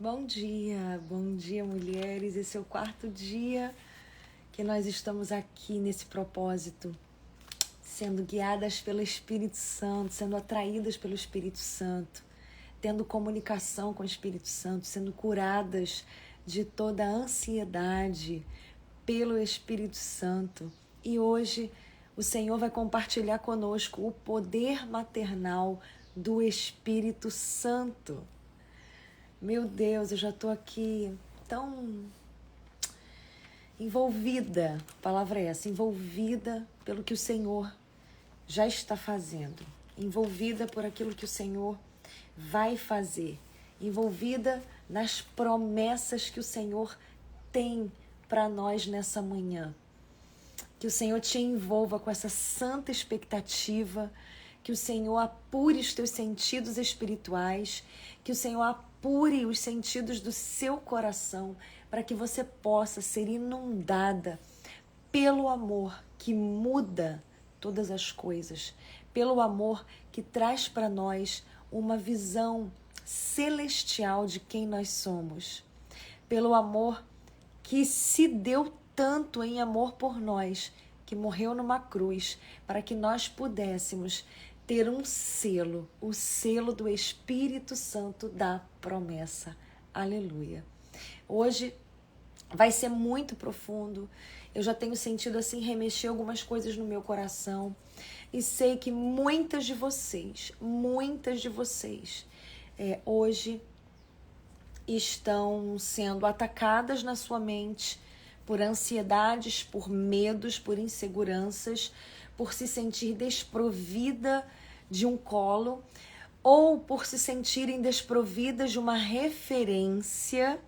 Bom dia, mulheres. Esse é o quarto dia que nós estamos aqui nesse propósito, sendo guiadas pelo Espírito Santo, sendo atraídas pelo Espírito Santo, tendo comunicação com o Espírito Santo, sendo curadas de toda a ansiedade pelo Espírito Santo. E hoje o Senhor vai compartilhar conosco o poder maternal do Espírito Santo. Meu Deus, eu já estou aqui tão envolvida, a palavra é essa, envolvida pelo que o Senhor já está fazendo, envolvida por aquilo que o Senhor vai fazer, envolvida nas promessas que o Senhor tem para nós nessa manhã. Que o Senhor te envolva com essa santa expectativa, que o Senhor apure os teus sentidos espirituais, que o Senhor apure os sentidos do seu coração, para que você possa ser inundada pelo amor que muda todas as coisas, pelo amor que traz para nós uma visão celestial de quem nós somos, pelo amor que se deu tanto em amor por nós, que morreu numa cruz, para que nós pudéssemos ter um selo, o selo do Espírito Santo da promessa. Aleluia. Hoje vai ser muito profundo. Eu já tenho sentido assim remexer algumas coisas no meu coração e sei que muitas de vocês hoje estão sendo atacadas na sua mente por ansiedades, por medos, por inseguranças, por se sentir desprovida de um colo ou por se sentirem desprovidas de uma referência,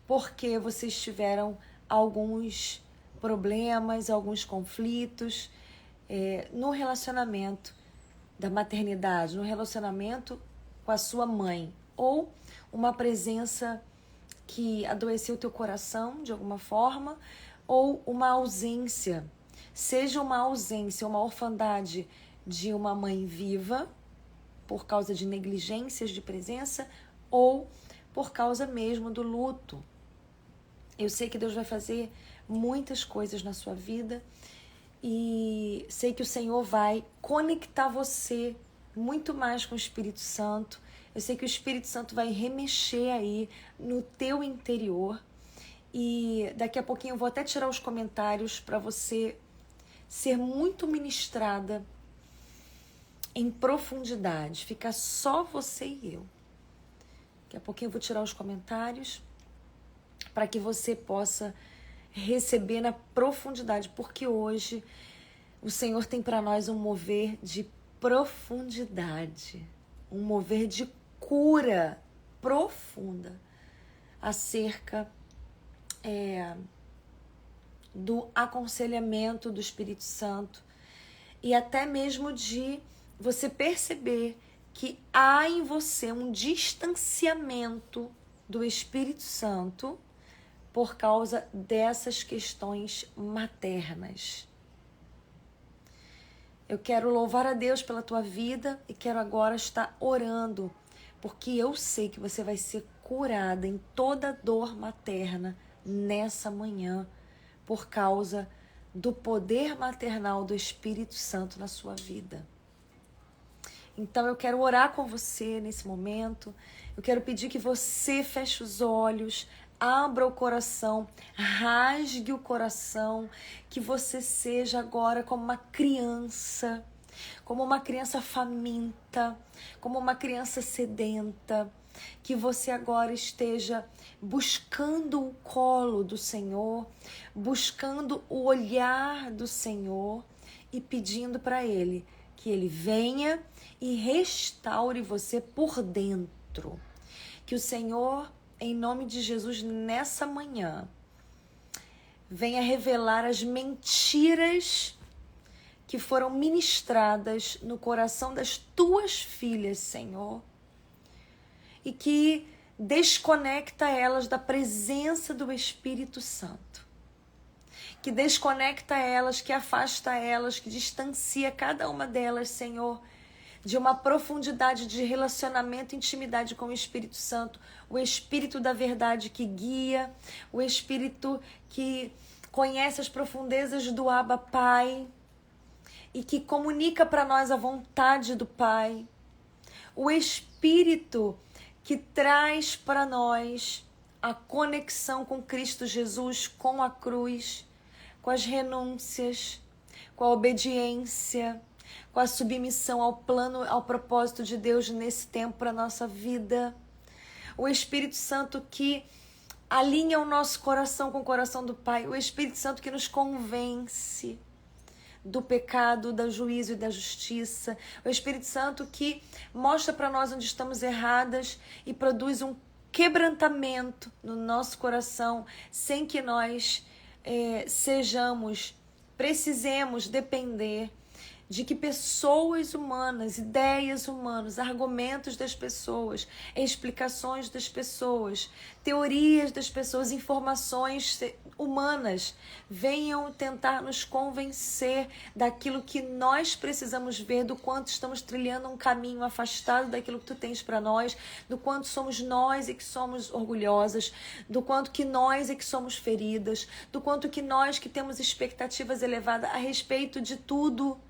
porque vocês tiveram alguns problemas, alguns conflitos no relacionamento da maternidade, no relacionamento com a sua mãe, ou uma presença que adoeceu o teu coração de alguma forma, ou uma ausência, seja uma ausência, uma orfandade de uma mãe viva, por causa de negligências de presença, ou por causa mesmo do luto. Eu sei que Deus vai fazer muitas coisas na sua vida e sei que o Senhor vai conectar você muito mais com o Espírito Santo. Eu sei que o Espírito Santo vai remexer aí no teu interior e daqui a pouquinho eu vou até tirar os comentários para você ser muito ministrada em profundidade. Fica só você e eu. Daqui a pouquinho eu vou tirar os comentários para que você possa receber na profundidade, porque hoje o Senhor tem para nós um mover de profundidade, um mover de cura profunda acerca do aconselhamento do Espírito Santo e até mesmo de você perceber que há em você um distanciamento do Espírito Santo por causa dessas questões maternas. Eu quero louvar a Deus pela tua vida e quero agora estar orando, porque eu sei que você vai ser curada em toda dor materna nessa manhã, por causa do poder maternal do Espírito Santo na sua vida. Então eu quero orar com você nesse momento, eu quero pedir que você feche os olhos, abra o coração, rasgue o coração, que você seja agora como uma criança faminta, como uma criança sedenta, que você agora esteja buscando o colo do Senhor, buscando o olhar do Senhor e pedindo para Ele que Ele venha e restaure você por dentro. Que o Senhor, em nome de Jesus, nessa manhã, venha revelar as mentiras que foram ministradas no coração das tuas filhas, Senhor, e que desconecta elas da presença do Espírito Santo, que desconecta elas, que afasta elas, que distancia cada uma delas, Senhor, de uma profundidade de relacionamento e intimidade com o Espírito Santo, o Espírito da verdade que guia, o Espírito que conhece as profundezas do Abba Pai e que comunica para nós a vontade do Pai, o Espírito que traz para nós a conexão com Cristo Jesus, com a cruz, com as renúncias, com a obediência, com a submissão ao plano, ao propósito de Deus nesse tempo para a nossa vida. O Espírito Santo que alinha o nosso coração com o coração do Pai. O Espírito Santo que nos convence do pecado, do juízo e da justiça. O Espírito Santo que mostra para nós onde estamos erradas e produz um quebrantamento no nosso coração, sem que nós precisemos depender de que pessoas humanas, ideias humanas, argumentos das pessoas, explicações das pessoas, teorias das pessoas, informações humanas venham tentar nos convencer daquilo que nós precisamos ver, do quanto estamos trilhando um caminho afastado daquilo que tu tens para nós, do quanto somos nós e que somos orgulhosas, do quanto que nós é que somos feridas, do quanto que nós que temos expectativas elevadas a respeito de tudo,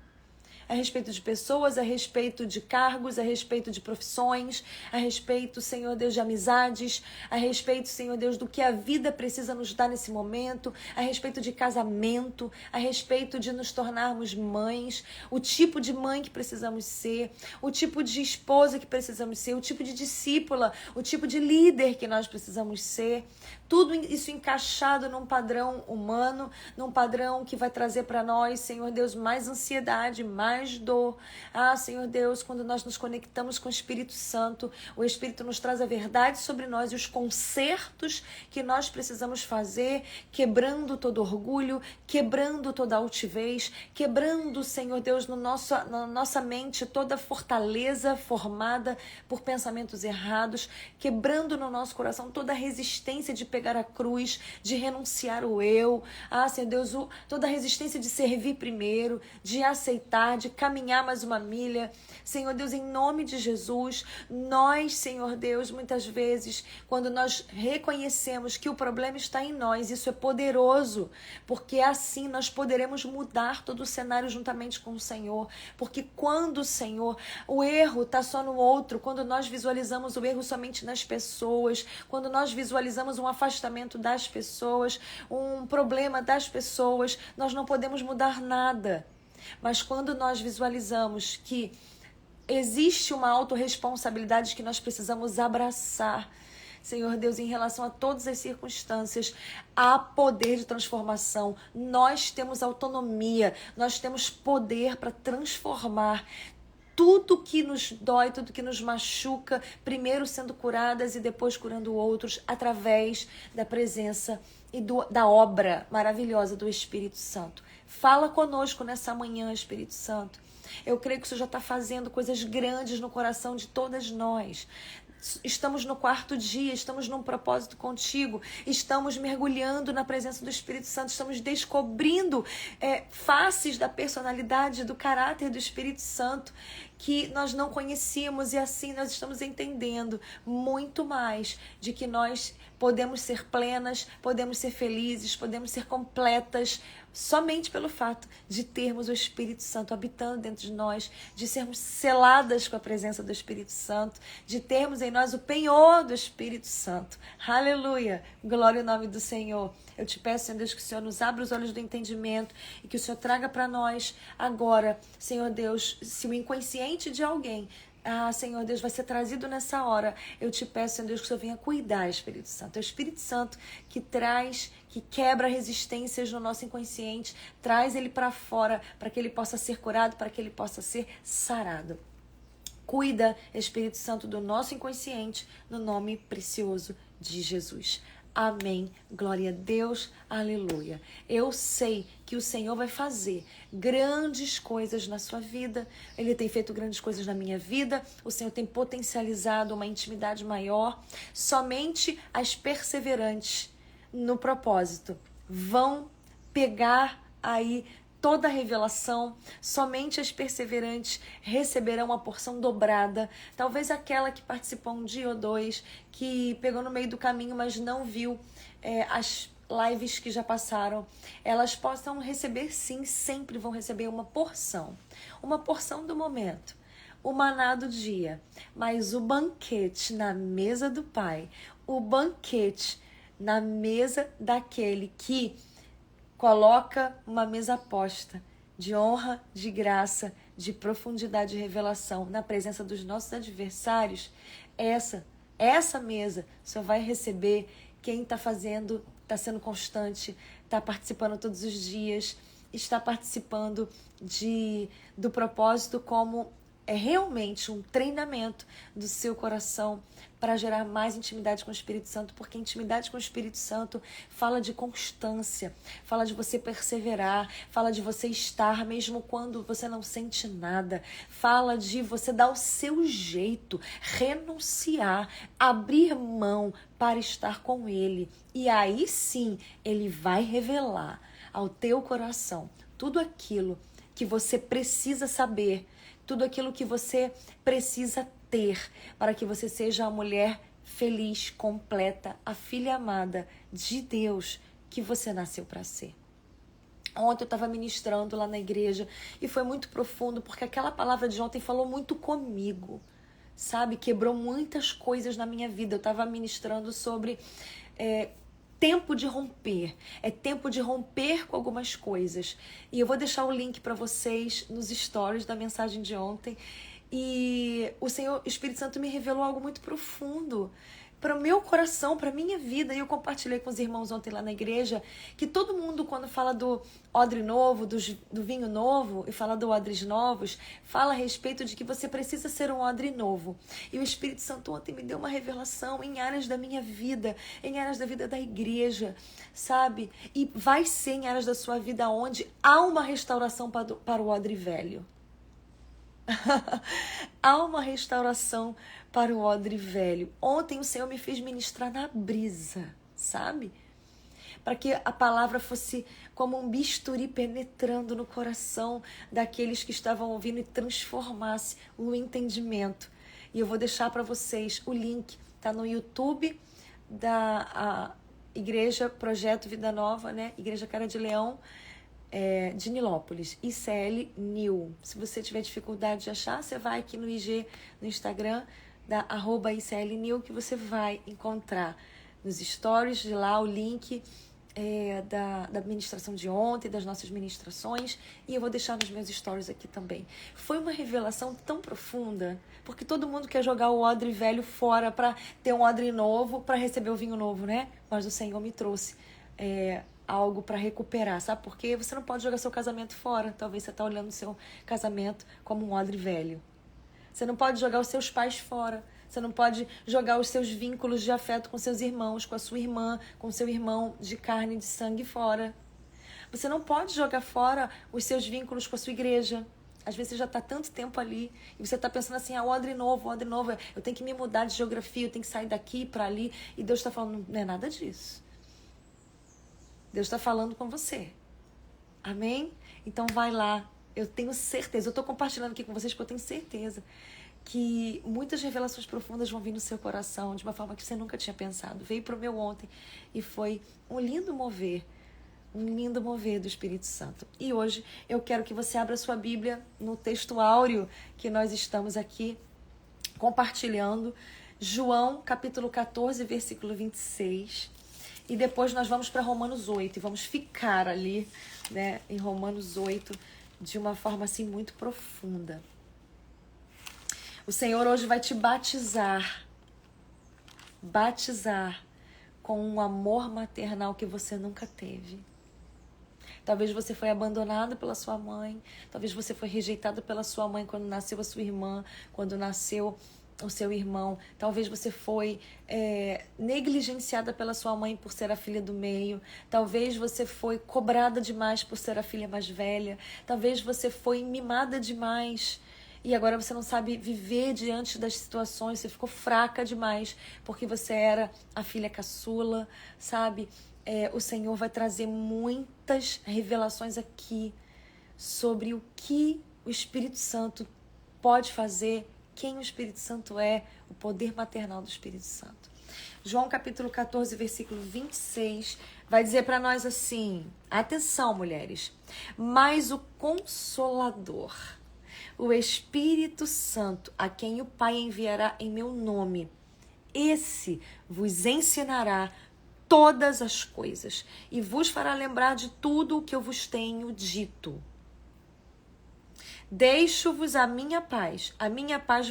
a respeito de pessoas, a respeito de cargos, a respeito de profissões, a respeito, Senhor Deus, de amizades, a respeito, Senhor Deus, do que a vida precisa nos dar nesse momento, a respeito de casamento, a respeito de nos tornarmos mães, o tipo de mãe que precisamos ser, o tipo de esposa que precisamos ser, o tipo de discípula, o tipo de líder que nós precisamos ser. Tudo isso encaixado num padrão humano, num padrão que vai trazer para nós, Senhor Deus, mais ansiedade, mais dor. Ah, Senhor Deus, quando nós nos conectamos com o Espírito Santo, o Espírito nos traz a verdade sobre nós e os consertos que nós precisamos fazer, quebrando todo orgulho, quebrando toda altivez, quebrando, Senhor Deus, na nossa mente toda fortaleza formada por pensamentos errados, quebrando no nosso coração toda resistência de pegar a cruz, de renunciar o eu. Ah, Senhor Deus, toda a resistência de servir primeiro, de aceitar, de caminhar mais uma milha. Senhor Deus, em nome de Jesus, nós, Senhor Deus, muitas vezes, quando nós reconhecemos que o problema está em nós, isso é poderoso, porque assim nós poderemos mudar todo o cenário juntamente com o Senhor, porque quando, Senhor, o erro está só no outro, quando nós visualizamos o erro somente nas pessoas, quando nós visualizamos um afastamento das pessoas, um problema das pessoas, nós não podemos mudar nada. Mas quando nós visualizamos que existe uma autorresponsabilidade que nós precisamos abraçar, Senhor Deus, em relação a todas as circunstâncias, há poder de transformação. Nós temos autonomia, nós temos poder para transformar tudo que nos dói, tudo que nos machuca, primeiro sendo curadas e depois curando outros, através da presença e da obra maravilhosa do Espírito Santo. Fala conosco nessa manhã, Espírito Santo. Eu creio que o Senhor já está fazendo coisas grandes no coração de todas nós. Estamos no 4º dia, estamos num propósito contigo, estamos mergulhando na presença do Espírito Santo, estamos descobrindo faces da personalidade, do caráter do Espírito Santo que nós não conhecíamos, e assim nós estamos entendendo muito mais de que nós podemos ser plenas, podemos ser felizes, podemos ser completas somente pelo fato de termos o Espírito Santo habitando dentro de nós, de sermos seladas com a presença do Espírito Santo, de termos em nós o penhor do Espírito Santo. Aleluia! Glória ao nome do Senhor. Eu te peço, Senhor Deus, que o Senhor nos abra os olhos do entendimento e que o Senhor traga para nós agora, Senhor Deus, se o inconsciente de alguém, Senhor Deus, vai ser trazido nessa hora, eu te peço, Senhor Deus, que o Senhor venha cuidar, Espírito Santo. É o Espírito Santo que traz, que quebra resistências no nosso inconsciente, traz ele para fora, para que ele possa ser curado, para que ele possa ser sarado. Cuida, Espírito Santo, do nosso inconsciente, no nome precioso de Jesus. Amém. Glória a Deus. Aleluia. Eu sei que o Senhor vai fazer grandes coisas na sua vida. Ele tem feito grandes coisas na minha vida. O Senhor tem potencializado uma intimidade maior. Somente as perseverantes no propósito vão pegar aí toda revelação, somente as perseverantes receberão a porção dobrada. Talvez aquela que participou um dia ou dois, que pegou no meio do caminho, mas não viu as lives que já passaram, elas possam receber sim, sempre vão receber uma porção do momento, o maná do dia, mas o banquete na mesa do Pai, o banquete na mesa daquele que coloca uma mesa posta de honra, de graça, de profundidade e revelação na presença dos nossos adversários, essa mesa só vai receber quem está fazendo, está sendo constante, está participando todos os dias, está participando do propósito como realmente um treinamento do seu coração para gerar mais intimidade com o Espírito Santo, porque intimidade com o Espírito Santo fala de constância, fala de você perseverar, fala de você estar mesmo quando você não sente nada, fala de você dar o seu jeito, renunciar, abrir mão para estar com Ele. E aí sim, Ele vai revelar ao teu coração tudo aquilo que você precisa saber, tudo aquilo que você precisa ter para que você seja a mulher feliz, completa, a filha amada de Deus que você nasceu para ser. Ontem eu estava ministrando lá na igreja e foi muito profundo, porque aquela palavra de ontem falou muito comigo, sabe? Quebrou muitas coisas na minha vida. Eu estava ministrando sobre tempo de romper. É tempo de romper com algumas coisas. E eu vou deixar o link para vocês nos stories da mensagem de ontem. E o Espírito Santo me revelou algo muito profundo para o meu coração, para a minha vida. E eu compartilhei com os irmãos ontem lá na igreja que todo mundo, quando fala do odre novo, do vinho novo e fala do odres novos, fala a respeito de que você precisa ser um odre novo. E o Espírito Santo ontem me deu uma revelação em áreas da minha vida, em áreas da vida da igreja, sabe? E vai ser em áreas da sua vida onde há uma restauração para o odre velho. Há uma restauração para o odre velho. Ontem o Senhor me fez ministrar na brisa, sabe? Para que a palavra fosse como um bisturi penetrando no coração daqueles que estavam ouvindo e transformasse o entendimento. E eu vou deixar para vocês o link, tá no YouTube da Igreja Projeto Vida Nova, né? Igreja Cara de Leão, de Nilópolis, ICL New. Se você tiver dificuldade de achar, você vai aqui no IG, no Instagram, da @ICL New, que você vai encontrar nos stories de lá o link da ministração de ontem, das nossas ministrações, e eu vou deixar nos meus stories aqui também. Foi uma revelação tão profunda, porque todo mundo quer jogar o odre velho fora para ter um odre novo, para receber o vinho novo, né? Mas o Senhor me trouxe algo para recuperar, sabe? Porque você não pode jogar seu casamento fora. Talvez você está olhando o seu casamento como um odre velho. Você não pode jogar os seus pais fora. Você não pode jogar os seus vínculos de afeto com seus irmãos, com a sua irmã, com seu irmão de carne e de sangue fora. Você não pode jogar fora os seus vínculos com a sua igreja. Às vezes você já está tanto tempo ali e você está pensando assim, o odre novo, eu tenho que me mudar de geografia, eu tenho que sair daqui para ali. E Deus está falando, não é nada disso. Deus está falando com você. Amém? Então vai lá. Eu tenho certeza. Eu estou compartilhando aqui com vocês porque eu tenho certeza que muitas revelações profundas vão vir no seu coração de uma forma que você nunca tinha pensado. Veio para o meu ontem e foi um lindo mover do Espírito Santo. E hoje eu quero que você abra sua Bíblia no texto áureo que nós estamos aqui compartilhando. João, capítulo 14, versículo 26. E depois nós vamos para Romanos 8 e vamos ficar ali, né, em Romanos 8 de uma forma assim muito profunda. O Senhor hoje vai te batizar com um amor maternal que você nunca teve. Talvez você foi abandonado pela sua mãe, talvez você foi rejeitado pela sua mãe quando nasceu a sua irmã, quando nasceu o seu irmão, talvez você foi negligenciada pela sua mãe por ser a filha do meio, talvez você foi cobrada demais por ser a filha mais velha, talvez você foi mimada demais e agora você não sabe viver diante das situações, você ficou fraca demais porque você era a filha caçula, sabe? O Senhor vai trazer muitas revelações aqui sobre o que o Espírito Santo pode fazer, quem o Espírito Santo é, o poder maternal do Espírito Santo. João capítulo 14, versículo 26, vai dizer para nós assim, atenção mulheres, mas o Consolador, o Espírito Santo, a quem o Pai enviará em meu nome, esse vos ensinará todas as coisas e vos fará lembrar de tudo o que eu vos tenho dito. Deixo-vos a minha paz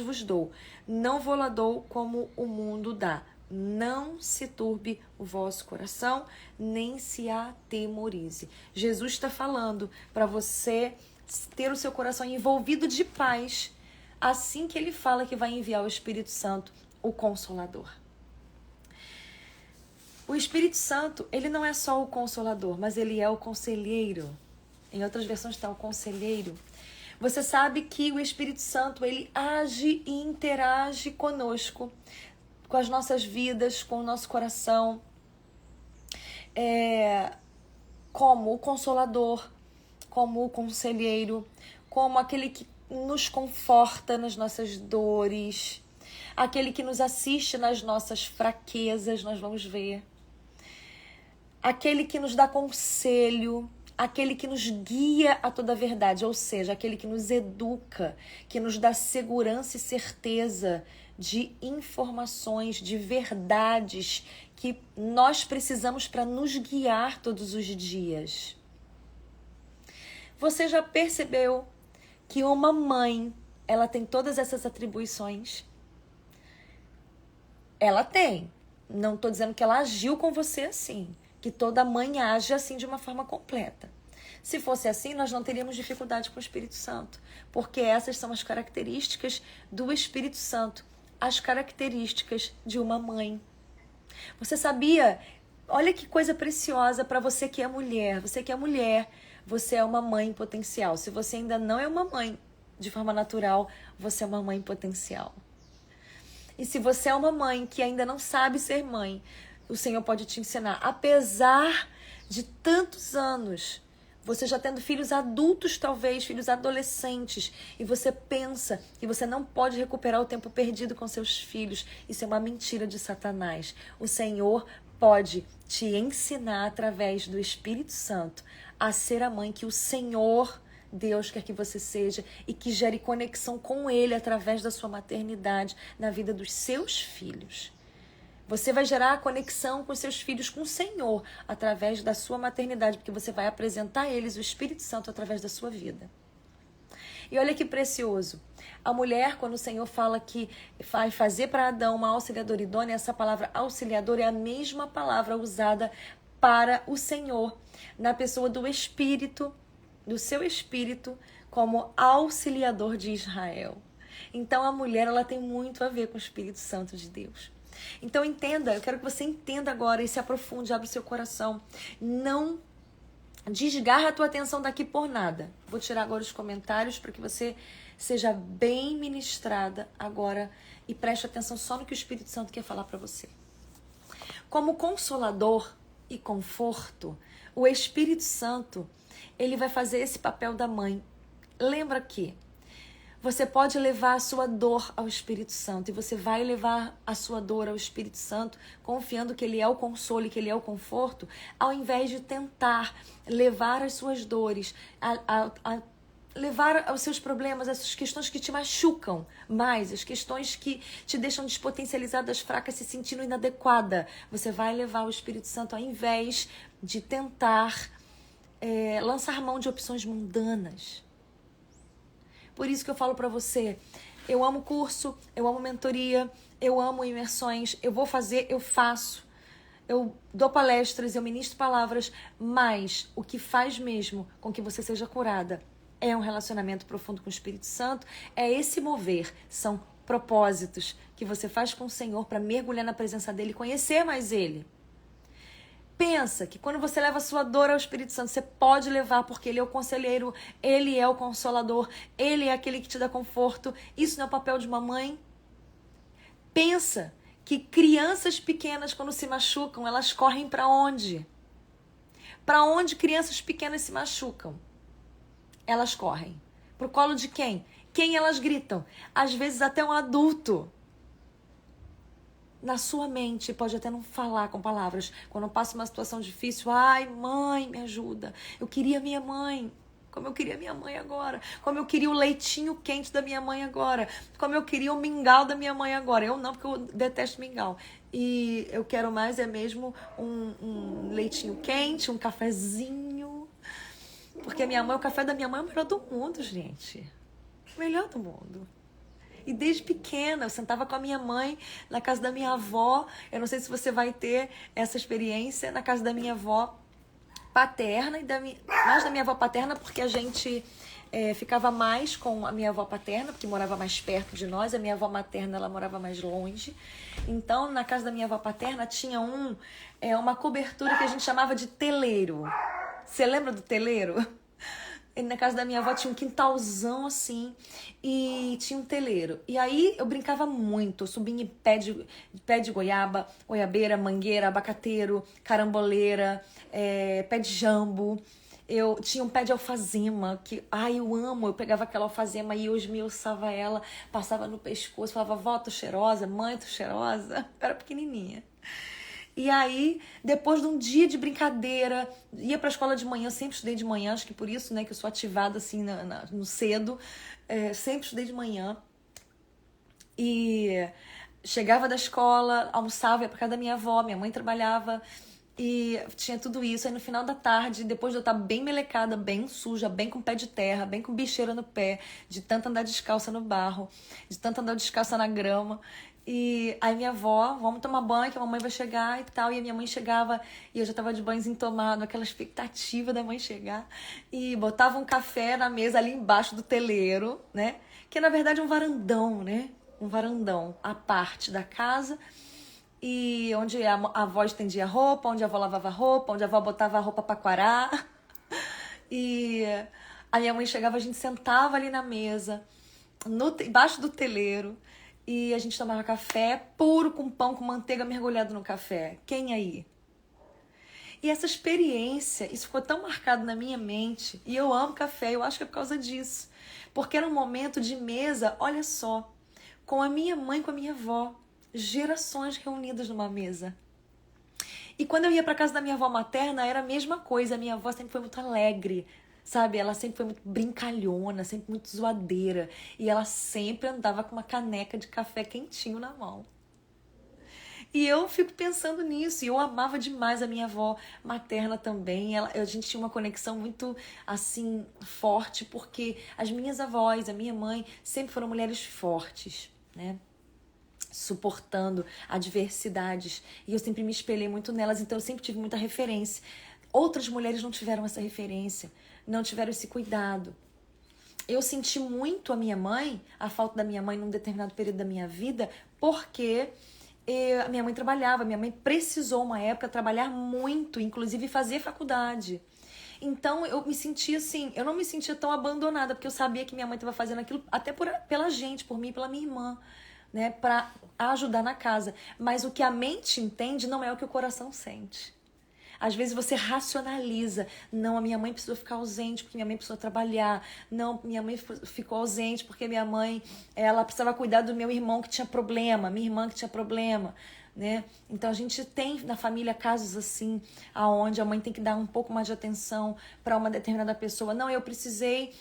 vos dou. Não vou lá dou como o mundo dá. Não se turbe o vosso coração, nem se atemorize. Jesus está falando para você ter o seu coração envolvido de paz, assim que ele fala que vai enviar o Espírito Santo, o Consolador. O Espírito Santo, ele não é só o Consolador, mas ele é o Conselheiro. Em outras versões está o Conselheiro. Você sabe que o Espírito Santo, ele age e interage conosco, com as nossas vidas, com o nosso coração, como o Consolador, como o Conselheiro, como aquele que nos conforta nas nossas dores, aquele que nos assiste nas nossas fraquezas, nós vamos ver, aquele que nos dá conselho, aquele que nos guia a toda a verdade, ou seja, aquele que nos educa, que nos dá segurança e certeza de informações, de verdades que nós precisamos para nos guiar todos os dias. Você já percebeu que uma mãe, ela tem todas essas atribuições? Ela tem. Não estou dizendo que ela agiu com você assim, que toda mãe age assim de uma forma completa. Se fosse assim, nós não teríamos dificuldade com o Espírito Santo, porque essas são as características do Espírito Santo, as características de uma mãe. Você sabia? Olha que coisa preciosa para você que é mulher. Você que é mulher, você é uma mãe potencial. Se você ainda não é uma mãe de forma natural, você é uma mãe potencial. E se você é uma mãe que ainda não sabe ser mãe, o Senhor pode te ensinar. Apesar de tantos anos, você já tendo filhos adultos talvez, filhos adolescentes, e você pensa que você não pode recuperar o tempo perdido com seus filhos. Isso é uma mentira de Satanás. O Senhor pode te ensinar através do Espírito Santo a ser a mãe que o Senhor Deus quer que você seja e que gere conexão com Ele através da sua maternidade na vida dos seus filhos. Você vai gerar a conexão com seus filhos com o Senhor através da sua maternidade, porque você vai apresentar a eles o Espírito Santo através da sua vida. E olha que precioso. A mulher, quando o Senhor fala que vai fazer para Adão uma auxiliadora idônea, essa palavra auxiliador é a mesma palavra usada para o Senhor, na pessoa do Espírito, do seu Espírito, como auxiliador de Israel. Então a mulher, ela tem muito a ver com o Espírito Santo de Deus. Então entenda, eu quero que você entenda agora e se aprofunde, abre o seu coração. Não desgarra a tua atenção daqui por nada. Vou tirar agora os comentários para que você seja bem ministrada agora e preste atenção só no que o Espírito Santo quer falar para você. Como consolador e conforto, o Espírito Santo, ele vai fazer esse papel da mãe. Lembra que você pode levar a sua dor ao Espírito Santo e você vai levar a sua dor ao Espírito Santo confiando que Ele é o consolo e que Ele é o conforto, ao invés de tentar levar as suas dores, a levar os seus problemas, essas questões que te machucam mais, as questões que te deixam despotencializadas, fracas, se sentindo inadequada. Você vai levar o Espírito Santo ao invés de tentar lançar mão de opções mundanas. Por isso que eu falo para você, eu amo curso, eu amo mentoria, eu amo imersões, eu vou fazer, eu faço. Eu dou palestras, eu ministro palavras, mas o que faz mesmo com que você seja curada é um relacionamento profundo com o Espírito Santo, é esse mover, são propósitos que você faz com o Senhor para mergulhar na presença dEle e conhecer mais Ele. Pensa que quando você leva a sua dor ao Espírito Santo, você pode levar porque Ele é o conselheiro, Ele é o consolador, Ele é aquele que te dá conforto. Isso não é o papel de uma mãe? Pensa que crianças pequenas, quando se machucam, elas correm para onde? Para onde crianças pequenas se machucam? elas correm? Pro colo de quem? Quem elas gritam? Às vezes até um adulto. Na sua mente, pode até não falar com palavras. Quando passa uma situação difícil, ai, mãe, me ajuda. Eu queria minha mãe. Como eu queria minha mãe agora. Como eu queria o leitinho quente da minha mãe agora. Como eu queria o mingau da minha mãe agora. Eu não, porque eu detesto mingau. E eu quero mais mesmo um leitinho quente, um cafezinho. Porque a minha mãe, o café da minha mãe é o melhor do mundo, gente. O melhor do mundo. E desde pequena, eu sentava com a minha mãe na casa da minha avó. Eu não sei se você vai ter essa experiência na casa da minha avó paterna, mais da minha avó paterna, porque a gente ficava mais com a minha avó paterna, porque morava mais perto de nós. A minha avó materna, ela morava mais longe. Então, na casa da minha avó paterna, tinha uma cobertura que a gente chamava de teleiro. Você lembra do teleiro? E na casa da minha avó tinha um quintalzão assim e tinha um teleiro. E aí eu brincava muito, eu subia em pé de goiaba, goiabeira, mangueira, abacateiro, caramboleira, pé de jambo. Eu tinha um pé de alfazema, que eu amo. Eu pegava aquela alfazema e eu esmiuçava ela, passava no pescoço, falava, vó, tô cheirosa, mãe, tô cheirosa. Eu era pequenininha. E aí, depois de um dia de brincadeira, ia pra escola de manhã, sempre estudei de manhã, acho que por isso, né, que eu sou ativada assim no cedo, sempre estudei de manhã. E chegava da escola, almoçava, ia pra casa da minha avó, minha mãe trabalhava e tinha tudo isso. Aí no final da tarde, depois de eu estar bem melecada, bem suja, bem com pé de terra, bem com bicheira no pé, de tanto andar descalça no barro, de tanto andar descalça na grama. E aí minha avó, vamos tomar banho, que a mamãe vai chegar e tal. E a minha mãe chegava e eu já tava de banhozinho tomado, aquela expectativa da mãe chegar. E botava um café na mesa ali embaixo do teleiro, né? Que na verdade é um varandão, né? Um varandão à parte da casa. E onde a avó estendia roupa, onde a avó lavava roupa, onde a avó botava a roupa pra quarar. E a minha mãe chegava, a gente sentava ali na mesa, embaixo do teleiro. E a gente tomava café puro com pão com manteiga mergulhado no café. Quem aí? E essa experiência, isso ficou tão marcado na minha mente. E eu amo café, eu acho que é por causa disso. Porque era um momento de mesa, olha só, com a minha mãe, com a minha avó. Gerações reunidas numa mesa. E quando eu ia para casa da minha avó materna, era a mesma coisa. A minha avó sempre foi muito alegre, sabe? Ela sempre foi muito brincalhona, sempre muito zoadeira. E ela sempre andava com uma caneca de café quentinho na mão. E eu fico pensando nisso. E eu amava demais a minha avó materna também. A gente tinha uma conexão muito, assim, forte. Porque as minhas avós, a minha mãe, sempre foram mulheres fortes, né? Suportando adversidades. E eu sempre me espelhei muito nelas. Então eu sempre tive muita referência. Outras mulheres não tiveram essa referência, não tiveram esse cuidado. Eu senti muito a falta da minha mãe num determinado período da minha vida, porque a minha mãe trabalhava, minha mãe precisou uma época trabalhar muito, inclusive fazer faculdade. Então eu me sentia assim, eu não me sentia tão abandonada, porque eu sabia que minha mãe estava fazendo aquilo até pela gente, por mim e pela minha irmã, né, para ajudar na casa. Mas o que a mente entende não é o que o coração sente. Às vezes você racionaliza. Não, a minha mãe precisou ficar ausente porque minha mãe precisou trabalhar. Não, minha mãe ficou ausente porque minha mãe, ela precisava cuidar do meu irmão que tinha problema, minha irmã que tinha problema, né? Então a gente tem na família casos assim, aonde a mãe tem que dar um pouco mais de atenção para uma determinada pessoa. Não, eu precisei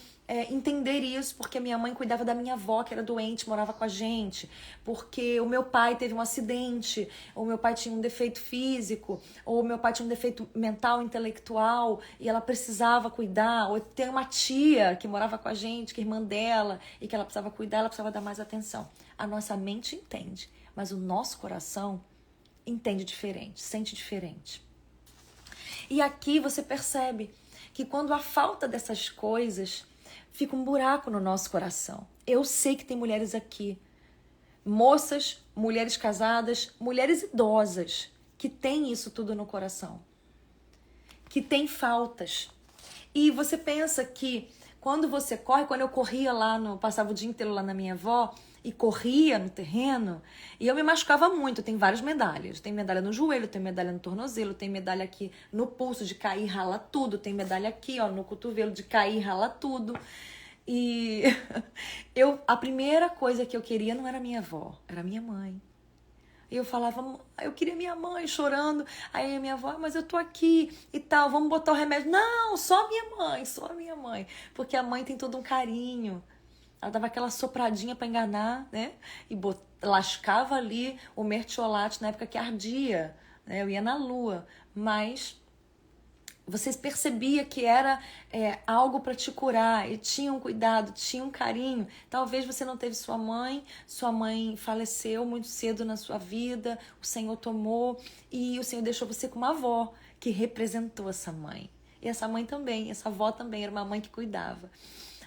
entender isso porque a minha mãe cuidava da minha avó que era doente, morava com a gente, porque o meu pai teve um acidente, ou meu pai tinha um defeito físico, ou meu pai tinha um defeito mental, intelectual, e ela precisava cuidar, ou tem uma tia que morava com a gente, que é irmã dela, e que ela precisava cuidar, ela precisava dar mais atenção. A nossa mente entende, mas o nosso coração entende diferente, sente diferente. E aqui você percebe que quando há falta dessas coisas, fica um buraco no nosso coração. Eu sei que tem mulheres aqui, moças, mulheres casadas, mulheres idosas, que têm isso tudo no coração, que têm faltas. E você pensa que quando você corre, quando eu corria lá, passava o dia inteiro lá na minha avó, e corria no terreno, e eu me machucava muito. Eu tenho várias medalhas. Tem medalha no joelho, tem medalha no tornozelo, tem medalha aqui no pulso de cair, rala tudo, tem medalha aqui, ó, no cotovelo de cair, rala tudo. E a primeira coisa que eu queria não era minha avó, era minha mãe. E eu falava, eu queria minha mãe chorando. Aí a minha avó, mas eu tô aqui e tal, vamos botar o remédio. Não, só a minha mãe, só a minha mãe. Porque a mãe tem todo um carinho. Ela dava aquela sopradinha pra enganar, né? E lascava ali o mertiolate na época que ardia, né? Eu ia na lua, mas você percebia que era algo para te curar, e tinha um cuidado, tinha um carinho. Talvez você não teve sua mãe faleceu muito cedo na sua vida, o Senhor tomou, e o Senhor deixou você com uma avó que representou essa mãe. E essa mãe também, essa avó também, era uma mãe que cuidava.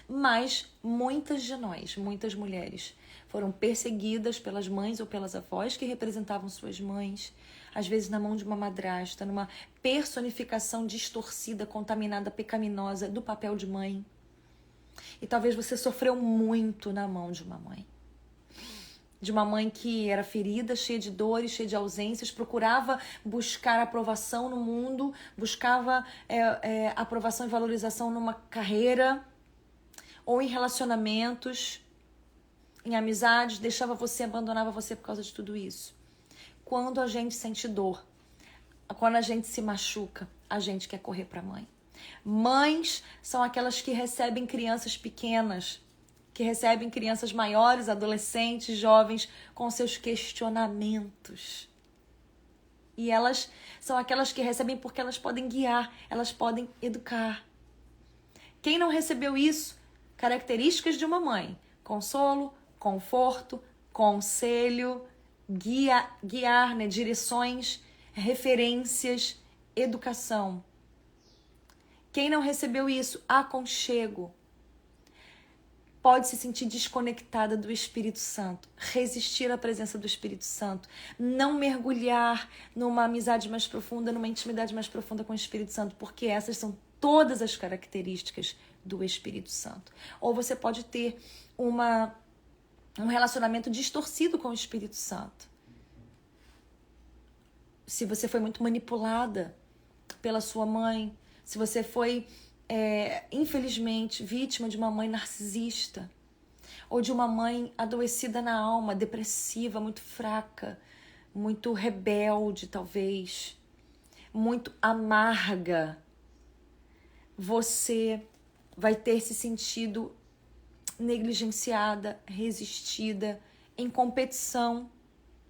Mas muitas de nós, muitas mulheres, foram perseguidas pelas mães ou pelas avós que representavam suas mães, às vezes na mão de uma madrasta, numa personificação distorcida, contaminada, pecaminosa do papel de mãe. E talvez você sofreu muito na mão de uma mãe. De uma mãe que era ferida, cheia de dores, cheia de ausências, procurava buscar aprovação no mundo, buscava aprovação e valorização numa carreira ou em relacionamentos, em amizades, deixava você, abandonava você por causa de tudo isso. Quando a gente sente dor, quando a gente se machuca, a gente quer correr para a mãe. Mães são aquelas que recebem crianças pequenas, que recebem crianças maiores, adolescentes, jovens, com seus questionamentos. E elas são aquelas que recebem porque elas podem guiar, elas podem educar. Quem não recebeu isso? Características de uma mãe: consolo, conforto, conselho, guiar, né? Direções, referências, educação. Quem não recebeu isso? Aconchego. Pode se sentir desconectada do Espírito Santo, resistir à presença do Espírito Santo, não mergulhar numa amizade mais profunda, numa intimidade mais profunda com o Espírito Santo, porque essas são todas as características do Espírito Santo. Ou você pode ter um relacionamento distorcido com o Espírito Santo. Se você foi muito manipulada pela sua mãe, se você foi, infelizmente, vítima de uma mãe narcisista, ou de uma mãe adoecida na alma, depressiva, muito fraca, muito rebelde, talvez, muito amarga, você vai ter se sentido negligenciada, resistida, em competição.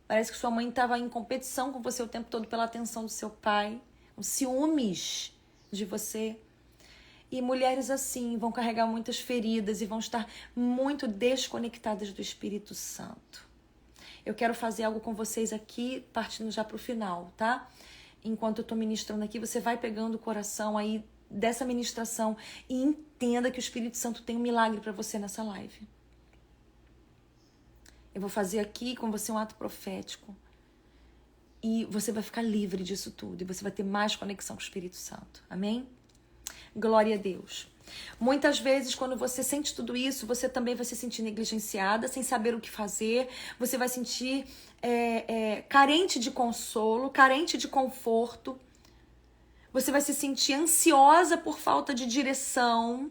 Parece que sua mãe estava em competição com você o tempo todo pela atenção do seu pai, com ciúmes de você. E mulheres assim vão carregar muitas feridas e vão estar muito desconectadas do Espírito Santo. Eu quero fazer algo com vocês aqui, partindo já para o final, tá? Enquanto eu estou ministrando aqui, você vai pegando o coração aí dessa ministração e entenda que o Espírito Santo tem um milagre para você nessa live. Eu vou fazer aqui com você um ato profético e você vai ficar livre disso tudo e você vai ter mais conexão com o Espírito Santo. Amém? Glória a Deus. Muitas vezes, quando você sente tudo isso, você também vai se sentir negligenciada, sem saber o que fazer. Você vai sentir carente de consolo, carente de conforto. Você vai se sentir ansiosa por falta de direção,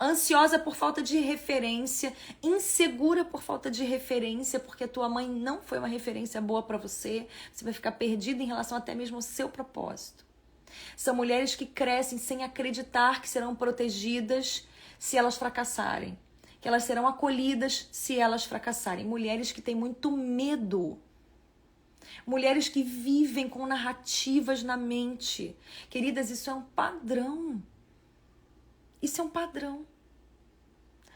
ansiosa por falta de referência, insegura por falta de referência, porque a tua mãe não foi uma referência boa para você. Você vai ficar perdida em relação até mesmo ao seu propósito. São mulheres que crescem sem acreditar que serão protegidas se elas fracassarem, que elas serão acolhidas se elas fracassarem. Mulheres que têm muito medo. Mulheres que vivem com narrativas na mente. Queridas, isso é um padrão. Isso é um padrão.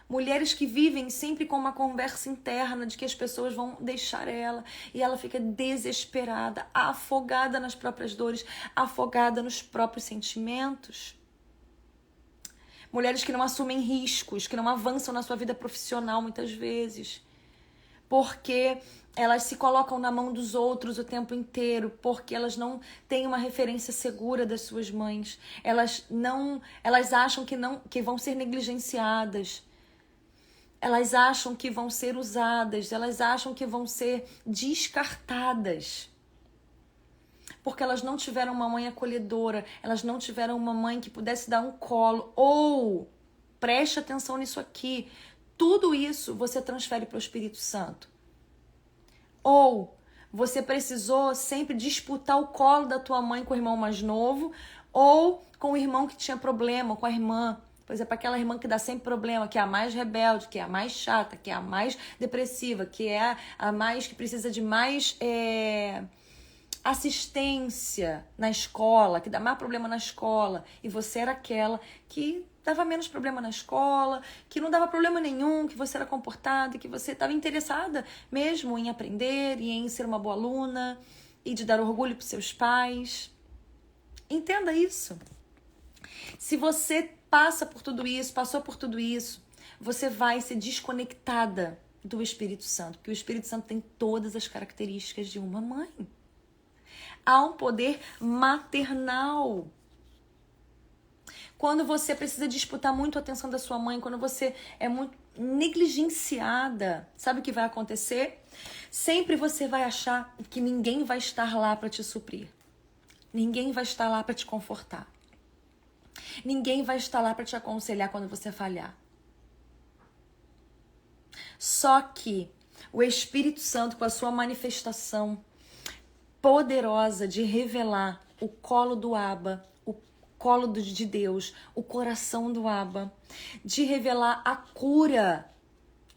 Mulheres que vivem sempre com uma conversa interna de que as pessoas vão deixar ela e ela fica desesperada, afogada nas próprias dores, afogada nos próprios sentimentos. Mulheres que não assumem riscos, que não avançam na sua vida profissional muitas vezes, porque elas se colocam na mão dos outros o tempo inteiro, porque elas não têm uma referência segura das suas mães. Elas acham que vão ser negligenciadas. Elas acham que vão ser usadas, elas acham que vão ser descartadas. Porque elas não tiveram uma mãe acolhedora, elas não tiveram uma mãe que pudesse dar um colo. Ou, preste atenção nisso aqui, tudo isso você transfere para o Espírito Santo. Ou você precisou sempre disputar o colo da tua mãe com o irmão mais novo, ou com o irmão que tinha problema, com a irmã. Por exemplo, aquela irmã que dá sempre problema, que é a mais rebelde, que é a mais chata, que é a mais depressiva, que é a mais que precisa de mais assistência na escola, que dá mais problema na escola. E você era aquela que dava menos problema na escola, que não dava problema nenhum, que você era comportada, que você estava interessada mesmo em aprender e em ser uma boa aluna e de dar orgulho para os seus pais. Entenda isso. Se você passou por tudo isso, você vai ser desconectada do Espírito Santo, porque o Espírito Santo tem todas as características de uma mãe. Há um poder maternal. Quando você precisa disputar muito a atenção da sua mãe, quando você é muito negligenciada, sabe o que vai acontecer? Sempre você vai achar que ninguém vai estar lá para te suprir. Ninguém vai estar lá para te confortar. Ninguém vai estar lá para te aconselhar quando você falhar. Só que o Espírito Santo, com a sua manifestação poderosa de revelar o colo do Abba, o colo de Deus, o coração do Abba, de revelar a cura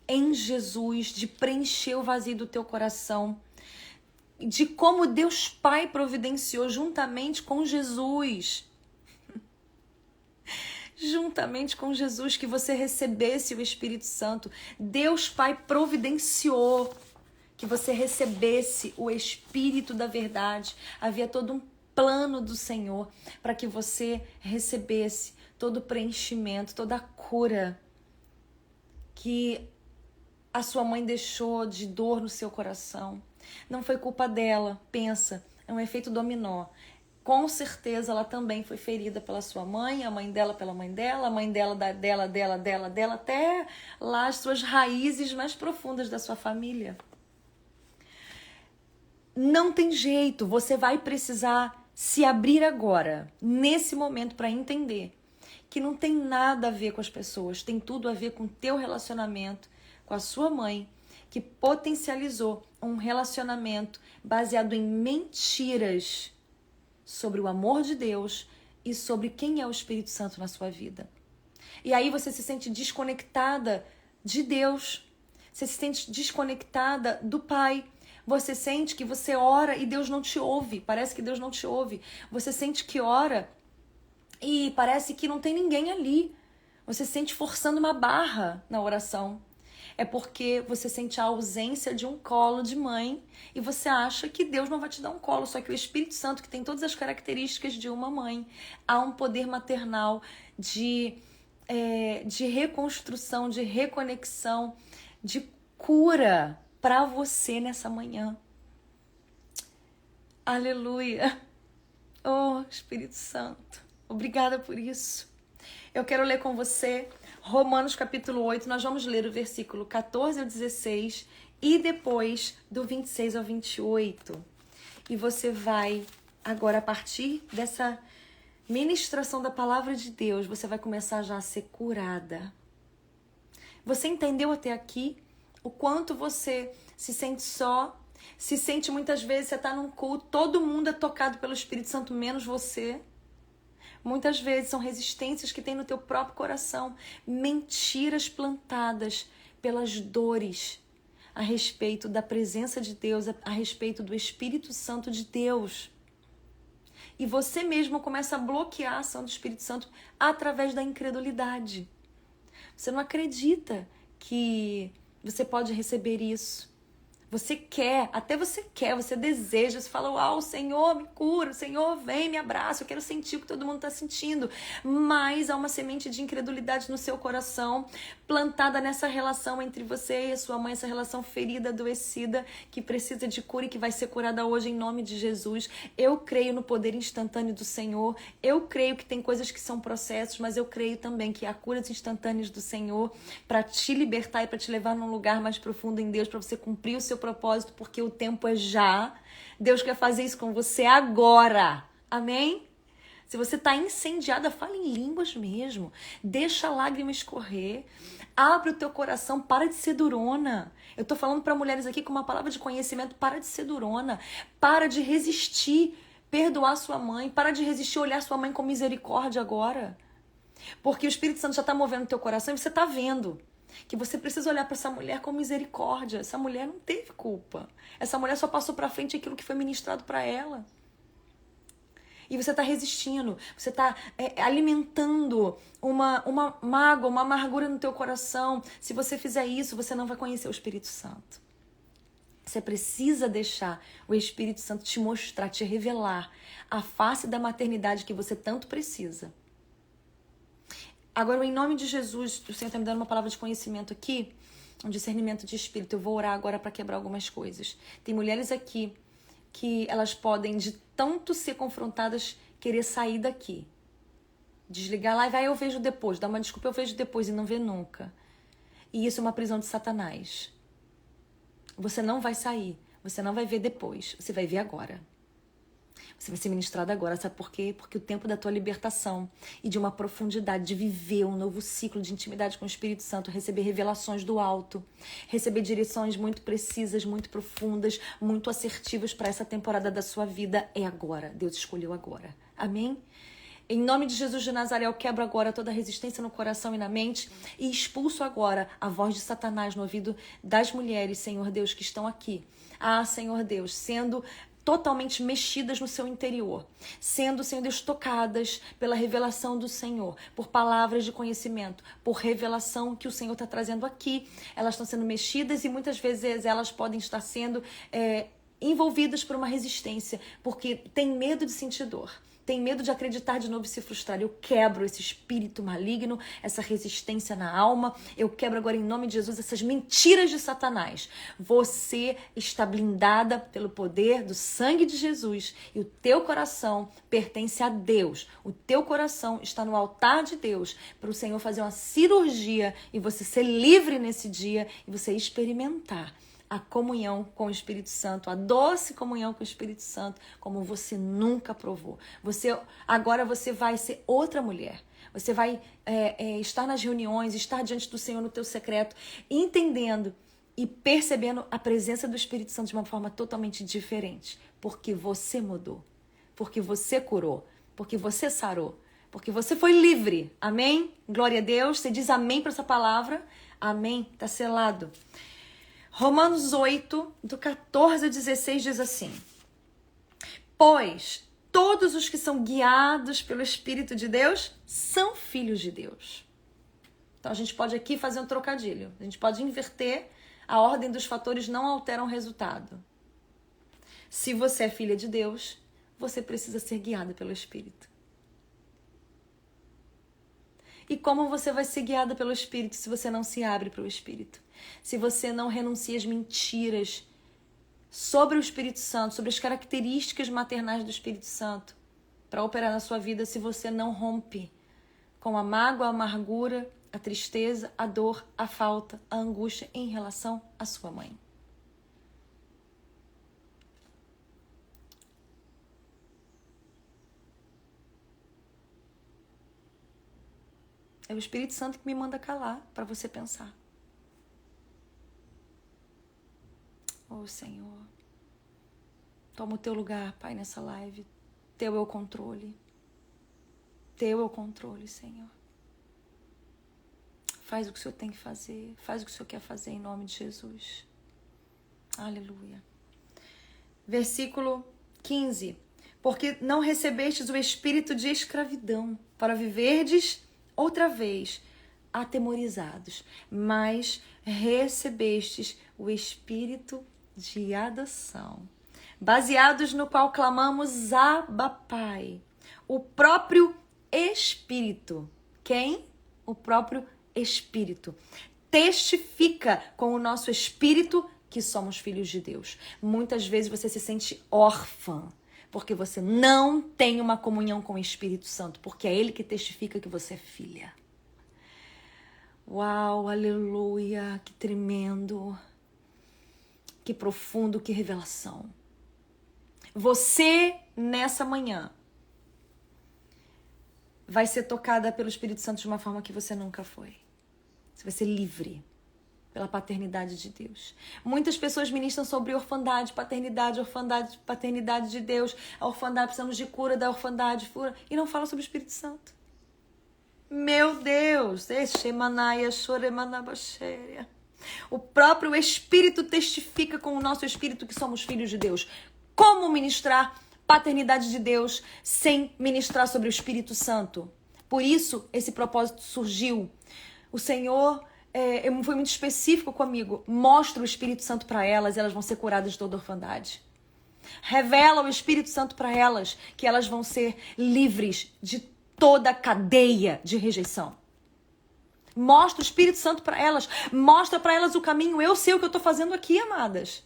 em Jesus, de preencher o vazio do teu coração, de como Deus Pai providenciou juntamente com Jesus, que você recebesse o Espírito Santo. Deus Pai providenciou que você recebesse o Espírito da verdade. Havia todo um plano do Senhor para que você recebesse todo o preenchimento, toda a cura que a sua mãe deixou de dor no seu coração. Não foi culpa dela, pensa, é um efeito dominó. Com certeza ela também foi ferida pela sua mãe, a mãe dela pela mãe dela, a mãe dela, dela, até lá as suas raízes mais profundas da sua família. Não tem jeito, você vai precisar se abrir agora, nesse momento, para entender que não tem nada a ver com as pessoas, tem tudo a ver com o teu relacionamento com a sua mãe, que potencializou um relacionamento baseado em mentiras sobre o amor de Deus e sobre quem é o Espírito Santo na sua vida. E aí você se sente desconectada de Deus, você se sente desconectada do Pai. Você sente que você ora e Deus não te ouve, parece que Deus não te ouve. Você sente que ora e parece que não tem ninguém ali. Você se sente forçando uma barra na oração. É porque você sente a ausência de um colo de mãe e você acha que Deus não vai te dar um colo. Só que o Espírito Santo, que tem todas as características de uma mãe, há um poder maternal de reconstrução, de reconexão, de cura para você nessa manhã. Aleluia. Oh, Espírito Santo, obrigada por isso. Eu quero ler com você Romanos capítulo 8, nós vamos ler o versículo 14 ao 16 e depois do 26 ao 28. E você vai agora, a partir dessa ministração da palavra de Deus, você vai começar já a ser curada. Você entendeu até aqui o quanto você se sente só, se sente muitas vezes, você está num culto, todo mundo é tocado pelo Espírito Santo, menos você. Muitas vezes são resistências que tem no teu próprio coração, mentiras plantadas pelas dores a respeito da presença de Deus, a respeito do Espírito Santo de Deus. E você mesmo começa a bloquear a ação do Espírito Santo através da incredulidade. Você não acredita que você pode receber isso. Você quer, até você quer, você deseja, você fala, uau, Senhor, me cura, Senhor, vem, me abraça, eu quero sentir o que todo mundo está sentindo. Mas há uma semente de incredulidade no seu coração, plantada nessa relação entre você e a sua mãe, essa relação ferida, adoecida, que precisa de cura e que vai ser curada hoje em nome de Jesus. Eu creio no poder instantâneo do Senhor, eu creio que tem coisas que são processos, mas eu creio também que há curas instantâneas do Senhor para te libertar e para te levar num lugar mais profundo em Deus, para você cumprir o seu propósito, porque o tempo é já. Deus quer fazer isso com você agora. Amém? Se você está incendiada, fala em línguas mesmo. Deixa a lágrima escorrer. Abre o teu coração, para de ser durona. Eu tô falando para mulheres aqui com uma palavra de conhecimento, para de ser durona. Para de resistir, perdoar sua mãe. Para de resistir, olhar sua mãe com misericórdia agora. Porque o Espírito Santo já está movendo o teu coração e você está vendo que você precisa olhar para essa mulher com misericórdia. Essa mulher não teve culpa. Essa mulher só passou para frente aquilo que foi ministrado para ela. E você está resistindo, você está alimentando uma mágoa, uma amargura no teu coração. Se você fizer isso, você não vai conhecer o Espírito Santo. Você precisa deixar o Espírito Santo te mostrar, te revelar a face da maternidade que você tanto precisa. Agora, em nome de Jesus, o Senhor está me dando uma palavra de conhecimento aqui, um discernimento de espírito. Eu vou orar agora para quebrar algumas coisas. Tem mulheres aqui que elas podem, de tanto ser confrontadas, querer sair daqui. Desligar lá e vai, eu vejo depois. Dá uma desculpa, eu vejo depois e não vê nunca. E isso é uma prisão de Satanás. Você não vai sair, você não vai ver depois, você vai ver agora. Você vai ser ministrada agora, sabe por quê? Porque o tempo da tua libertação e de uma profundidade, de viver um novo ciclo de intimidade com o Espírito Santo, receber revelações do alto, receber direções muito precisas, muito profundas, muito assertivas para essa temporada da sua vida, é agora. Deus escolheu agora. Amém? Em nome de Jesus de Nazaré, eu quebro agora toda resistência no coração e na mente e expulso agora a voz de Satanás no ouvido das mulheres, Senhor Deus, que estão aqui. Ah, Senhor Deus, sendo totalmente mexidas no seu interior, sendo, Senhor Deus, tocadas pela revelação do Senhor, por palavras de conhecimento, por revelação que o Senhor está trazendo aqui. Elas estão sendo mexidas e muitas vezes elas podem estar sendo envolvidas por uma resistência, porque tem medo de sentir dor. Tem medo de acreditar de novo e se frustrar. Eu quebro esse espírito maligno, essa resistência na alma. Eu quebro agora em nome de Jesus essas mentiras de Satanás. Você está blindada pelo poder do sangue de Jesus e o teu coração pertence a Deus. O teu coração está no altar de Deus para o Senhor fazer uma cirurgia e você ser livre nesse dia e você experimentar a comunhão com o Espírito Santo, a doce comunhão com o Espírito Santo, como você nunca provou. Agora você vai ser outra mulher. Você vai estar nas reuniões, estar diante do Senhor no teu secreto, entendendo e percebendo a presença do Espírito Santo de uma forma totalmente diferente. Porque você mudou, porque você curou, porque você sarou, porque você foi livre. Amém? Glória a Deus. Você diz amém para essa palavra? Amém. Está selado. Romanos 8, do 14 a 16, diz assim: pois todos os que são guiados pelo Espírito de Deus são filhos de Deus. Então a gente pode aqui fazer um trocadilho. A gente pode inverter, a ordem dos fatores não altera o resultado. Se você é filha de Deus, você precisa ser guiada pelo Espírito. E como você vai ser guiada pelo Espírito se você não se abre para o Espírito? Se você não renuncia às mentiras sobre o Espírito Santo, sobre as características maternais do Espírito Santo para operar na sua vida, se você não rompe com a mágoa, a amargura, a tristeza, a dor, a falta, a angústia em relação à sua mãe. É o Espírito Santo que me manda calar para você pensar. Oh, Senhor, toma o teu lugar, Pai, nessa live. Teu é o controle. Teu é o controle, Senhor. Faz o que o Senhor tem que fazer. Faz o que o Senhor quer fazer em nome de Jesus. Aleluia. Versículo 15. Porque não recebestes o espírito de escravidão para viverdes outra vez atemorizados, mas recebestes o espírito de adoção, baseados no qual clamamos Abba Pai. O próprio Espírito. Quem? O próprio Espírito. Testifica com o nosso espírito que somos filhos de Deus. Muitas vezes você se sente órfã, porque você não tem uma comunhão com o Espírito Santo, porque é Ele que testifica que você é filha. Uau, aleluia, que tremendo, que profundo, que revelação. Você, nessa manhã, vai ser tocada pelo Espírito Santo de uma forma que você nunca foi. Você vai ser livre pela paternidade de Deus. Muitas pessoas ministram sobre orfandade, paternidade de Deus. A orfandade, precisamos de cura da orfandade, e não falam sobre o Espírito Santo. Meu Deus! O próprio Espírito testifica com o nosso espírito que somos filhos de Deus. Como ministrar paternidade de Deus sem ministrar sobre o Espírito Santo? Por isso, esse propósito surgiu. O Senhor foi muito específico comigo. Mostra o Espírito Santo para elas e elas vão ser curadas de toda orfandade. Revela o Espírito Santo para elas que elas vão ser livres de toda a cadeia de rejeição. Mostra o Espírito Santo para elas. Mostra para elas o caminho. Eu sei o que eu estou fazendo aqui, amadas.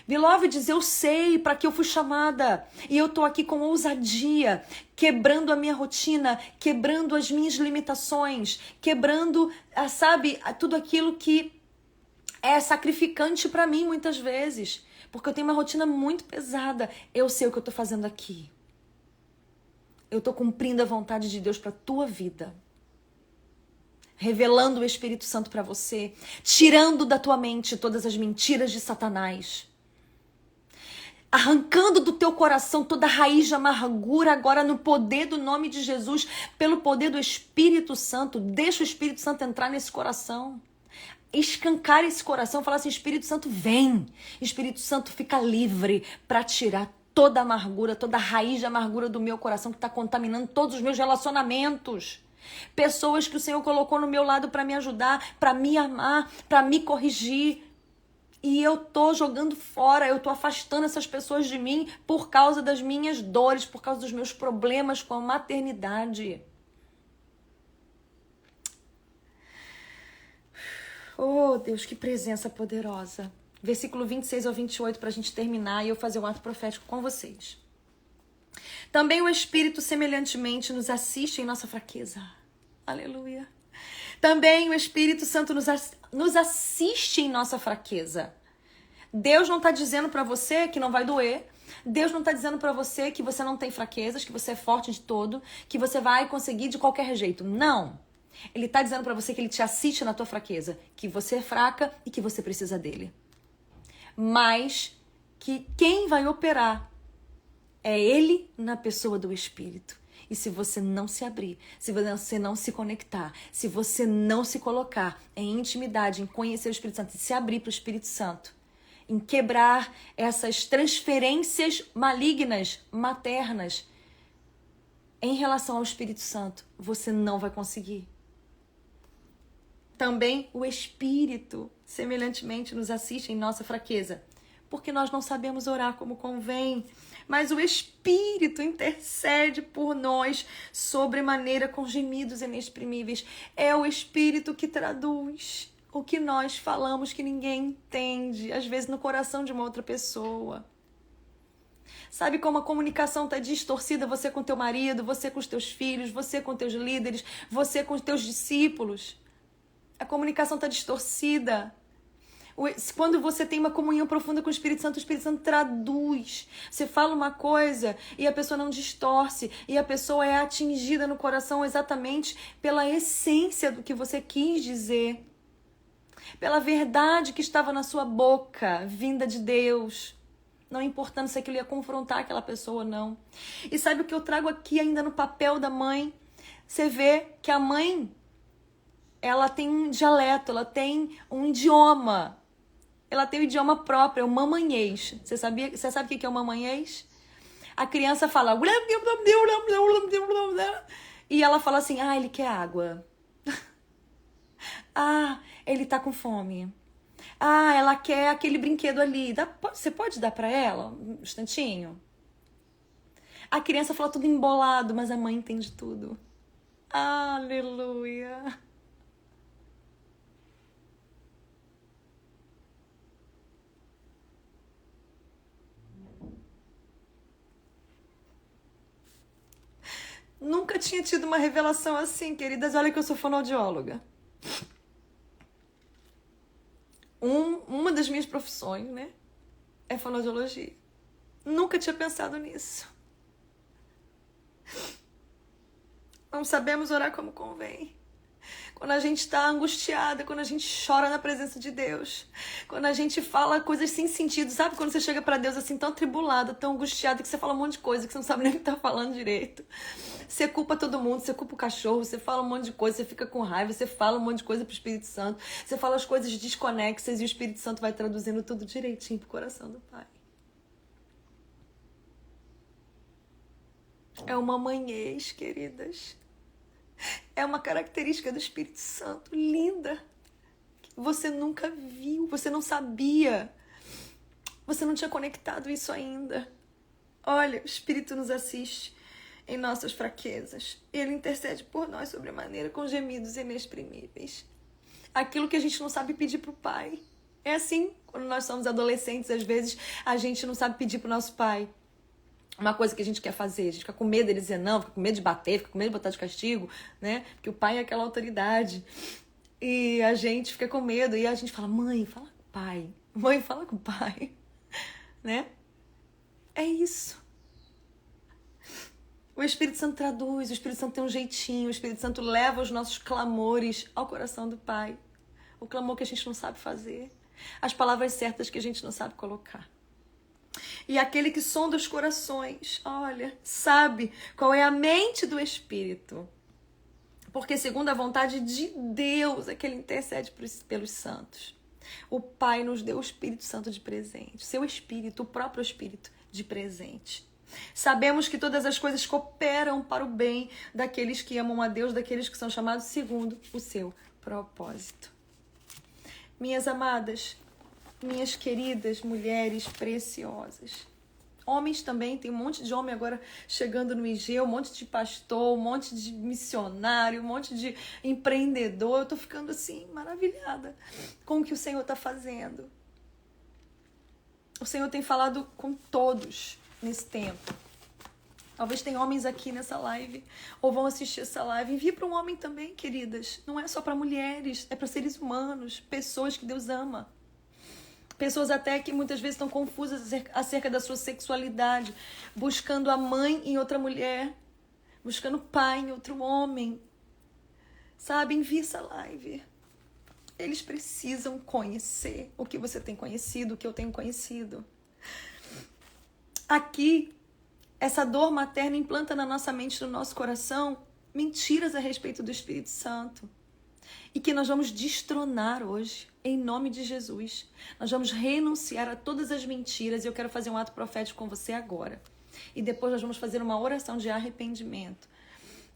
Beloveds, eu sei para que eu fui chamada. E eu estou aqui com ousadia, quebrando a minha rotina, quebrando as minhas limitações, quebrando, tudo aquilo que é sacrificante para mim muitas vezes. Porque eu tenho uma rotina muito pesada. Eu sei o que eu estou fazendo aqui. Eu estou cumprindo a vontade de Deus para a tua vida. Revelando o Espírito Santo para você. Tirando da tua mente todas as mentiras de Satanás. Arrancando do teu coração toda a raiz de amargura agora no poder do nome de Jesus. Pelo poder do Espírito Santo. Deixa o Espírito Santo entrar nesse coração. Escancar esse coração. Falar assim, Espírito Santo vem. Espírito Santo fica livre para tirar toda a amargura, toda a raiz de amargura do meu coração que está contaminando todos os meus relacionamentos. Pessoas que o Senhor colocou no meu lado para me ajudar, para me amar, para me corrigir. E eu tô jogando fora, eu tô afastando essas pessoas de mim por causa das minhas dores, por causa dos meus problemas com a maternidade. Oh, Deus, que presença poderosa. Versículo 26 ao 28 para a gente terminar e eu fazer um ato profético com vocês. Também o Espírito semelhantemente nos assiste em nossa fraqueza. Aleluia. Também o Espírito Santo nos assiste em nossa fraqueza. Deus não está dizendo para você que não vai doer. Deus não está dizendo para você que você não tem fraquezas, que você é forte de todo, que você vai conseguir de qualquer jeito. Não. Ele está dizendo para você que ele te assiste na tua fraqueza, que você é fraca e que você precisa dele. Mas que quem vai operar é ele na pessoa do Espírito. E se você não se abrir, se você não se conectar, se você não se colocar em intimidade, em conhecer o Espírito Santo, e se abrir para o Espírito Santo, em quebrar essas transferências malignas, maternas, em relação ao Espírito Santo, você não vai conseguir. Também o Espírito, semelhantemente, nos assiste em nossa fraqueza, porque nós não sabemos orar como convém, mas o Espírito intercede por nós sobremaneira com gemidos inexprimíveis. É o Espírito que traduz o que nós falamos que ninguém entende, às vezes no coração de uma outra pessoa. Sabe como a comunicação está distorcida, você com teu marido, você com os teus filhos, você com teus líderes, você com os teus discípulos? A comunicação está distorcida. Quando você tem uma comunhão profunda com o Espírito Santo traduz. Você fala uma coisa e a pessoa não distorce. E a pessoa é atingida no coração exatamente pela essência do que você quis dizer. Pela verdade que estava na sua boca, vinda de Deus. Não importando se aquilo ia confrontar aquela pessoa ou não. E sabe o que eu trago aqui ainda no papel da mãe? Você vê que a mãe, ela tem um dialeto, ela tem um idioma. Ela tem um idioma próprio, é o mamanhês. Você sabe o que é o mamanhês? A criança fala... E ela fala assim, ele quer água. Ele tá com fome. Ah, ela quer aquele brinquedo ali. Você pode dar para ela um instantinho? A criança fala tudo embolado, mas a mãe entende tudo. Aleluia. Nunca tinha tido uma revelação assim, queridas. Olha que eu sou fonoaudióloga. Uma das minhas profissões, né, é fonoaudiologia. Nunca tinha pensado nisso. Não sabemos orar como convém. Quando a gente está angustiada, quando a gente chora na presença de Deus, quando a gente fala coisas sem sentido, sabe? Quando você chega para Deus assim, tão atribulada, tão angustiada, que você fala um monte de coisa, que você não sabe nem o que tá falando direito. Você culpa todo mundo, você culpa o cachorro, você fala um monte de coisa, você fica com raiva, você fala um monte de coisa pro Espírito Santo, você fala as coisas desconexas e o Espírito Santo vai traduzindo tudo direitinho pro coração do Pai. É uma manhês, queridas. É uma característica do Espírito Santo linda, que você nunca viu, você não sabia, você não tinha conectado isso ainda. Olha, o Espírito nos assiste em nossas fraquezas. Ele intercede por nós sobremaneira com gemidos inexprimíveis. Aquilo que a gente não sabe pedir pro Pai. É assim, quando nós somos adolescentes, às vezes a gente não sabe pedir pro nosso pai uma coisa que a gente quer fazer, a gente fica com medo dele dizer não, fica com medo de bater, fica com medo de botar de castigo, né? Porque o pai é aquela autoridade. E a gente fica com medo e a gente fala, mãe, fala com o pai. Mãe, fala com o pai. Né? É isso. O Espírito Santo traduz, o Espírito Santo tem um jeitinho, o Espírito Santo leva os nossos clamores ao coração do Pai. O clamor que a gente não sabe fazer. As palavras certas que a gente não sabe colocar. E aquele que sonda os corações, olha, sabe qual é a mente do Espírito. Porque segundo a vontade de Deus é que ele intercede pelos santos. O Pai nos deu o Espírito Santo de presente. Seu Espírito, o próprio Espírito de presente. Sabemos que todas as coisas cooperam para o bem daqueles que amam a Deus, daqueles que são chamados segundo o seu propósito. Minhas amadas, minhas queridas mulheres preciosas. Homens também, tem um monte de homem agora chegando no IG, um monte de pastor, um monte de missionário, um monte de empreendedor. Eu tô ficando assim, maravilhada com o que o Senhor tá fazendo. O Senhor tem falado com todos nesse tempo. Talvez tenha homens aqui nessa live, ou vão assistir essa live. Envie para um homem também, queridas. Não é só para mulheres, é para seres humanos, pessoas que Deus ama. Pessoas até que muitas vezes estão confusas acerca da sua sexualidade, buscando a mãe em outra mulher, buscando o pai em outro homem. Sabe, envie essa live. Eles precisam conhecer o que você tem conhecido, o que eu tenho conhecido. Aqui, essa dor materna implanta na nossa mente, no nosso coração, mentiras a respeito do Espírito Santo. E que nós vamos destronar hoje, em nome de Jesus. Nós vamos renunciar a todas as mentiras e eu quero fazer um ato profético com você agora. E depois nós vamos fazer uma oração de arrependimento.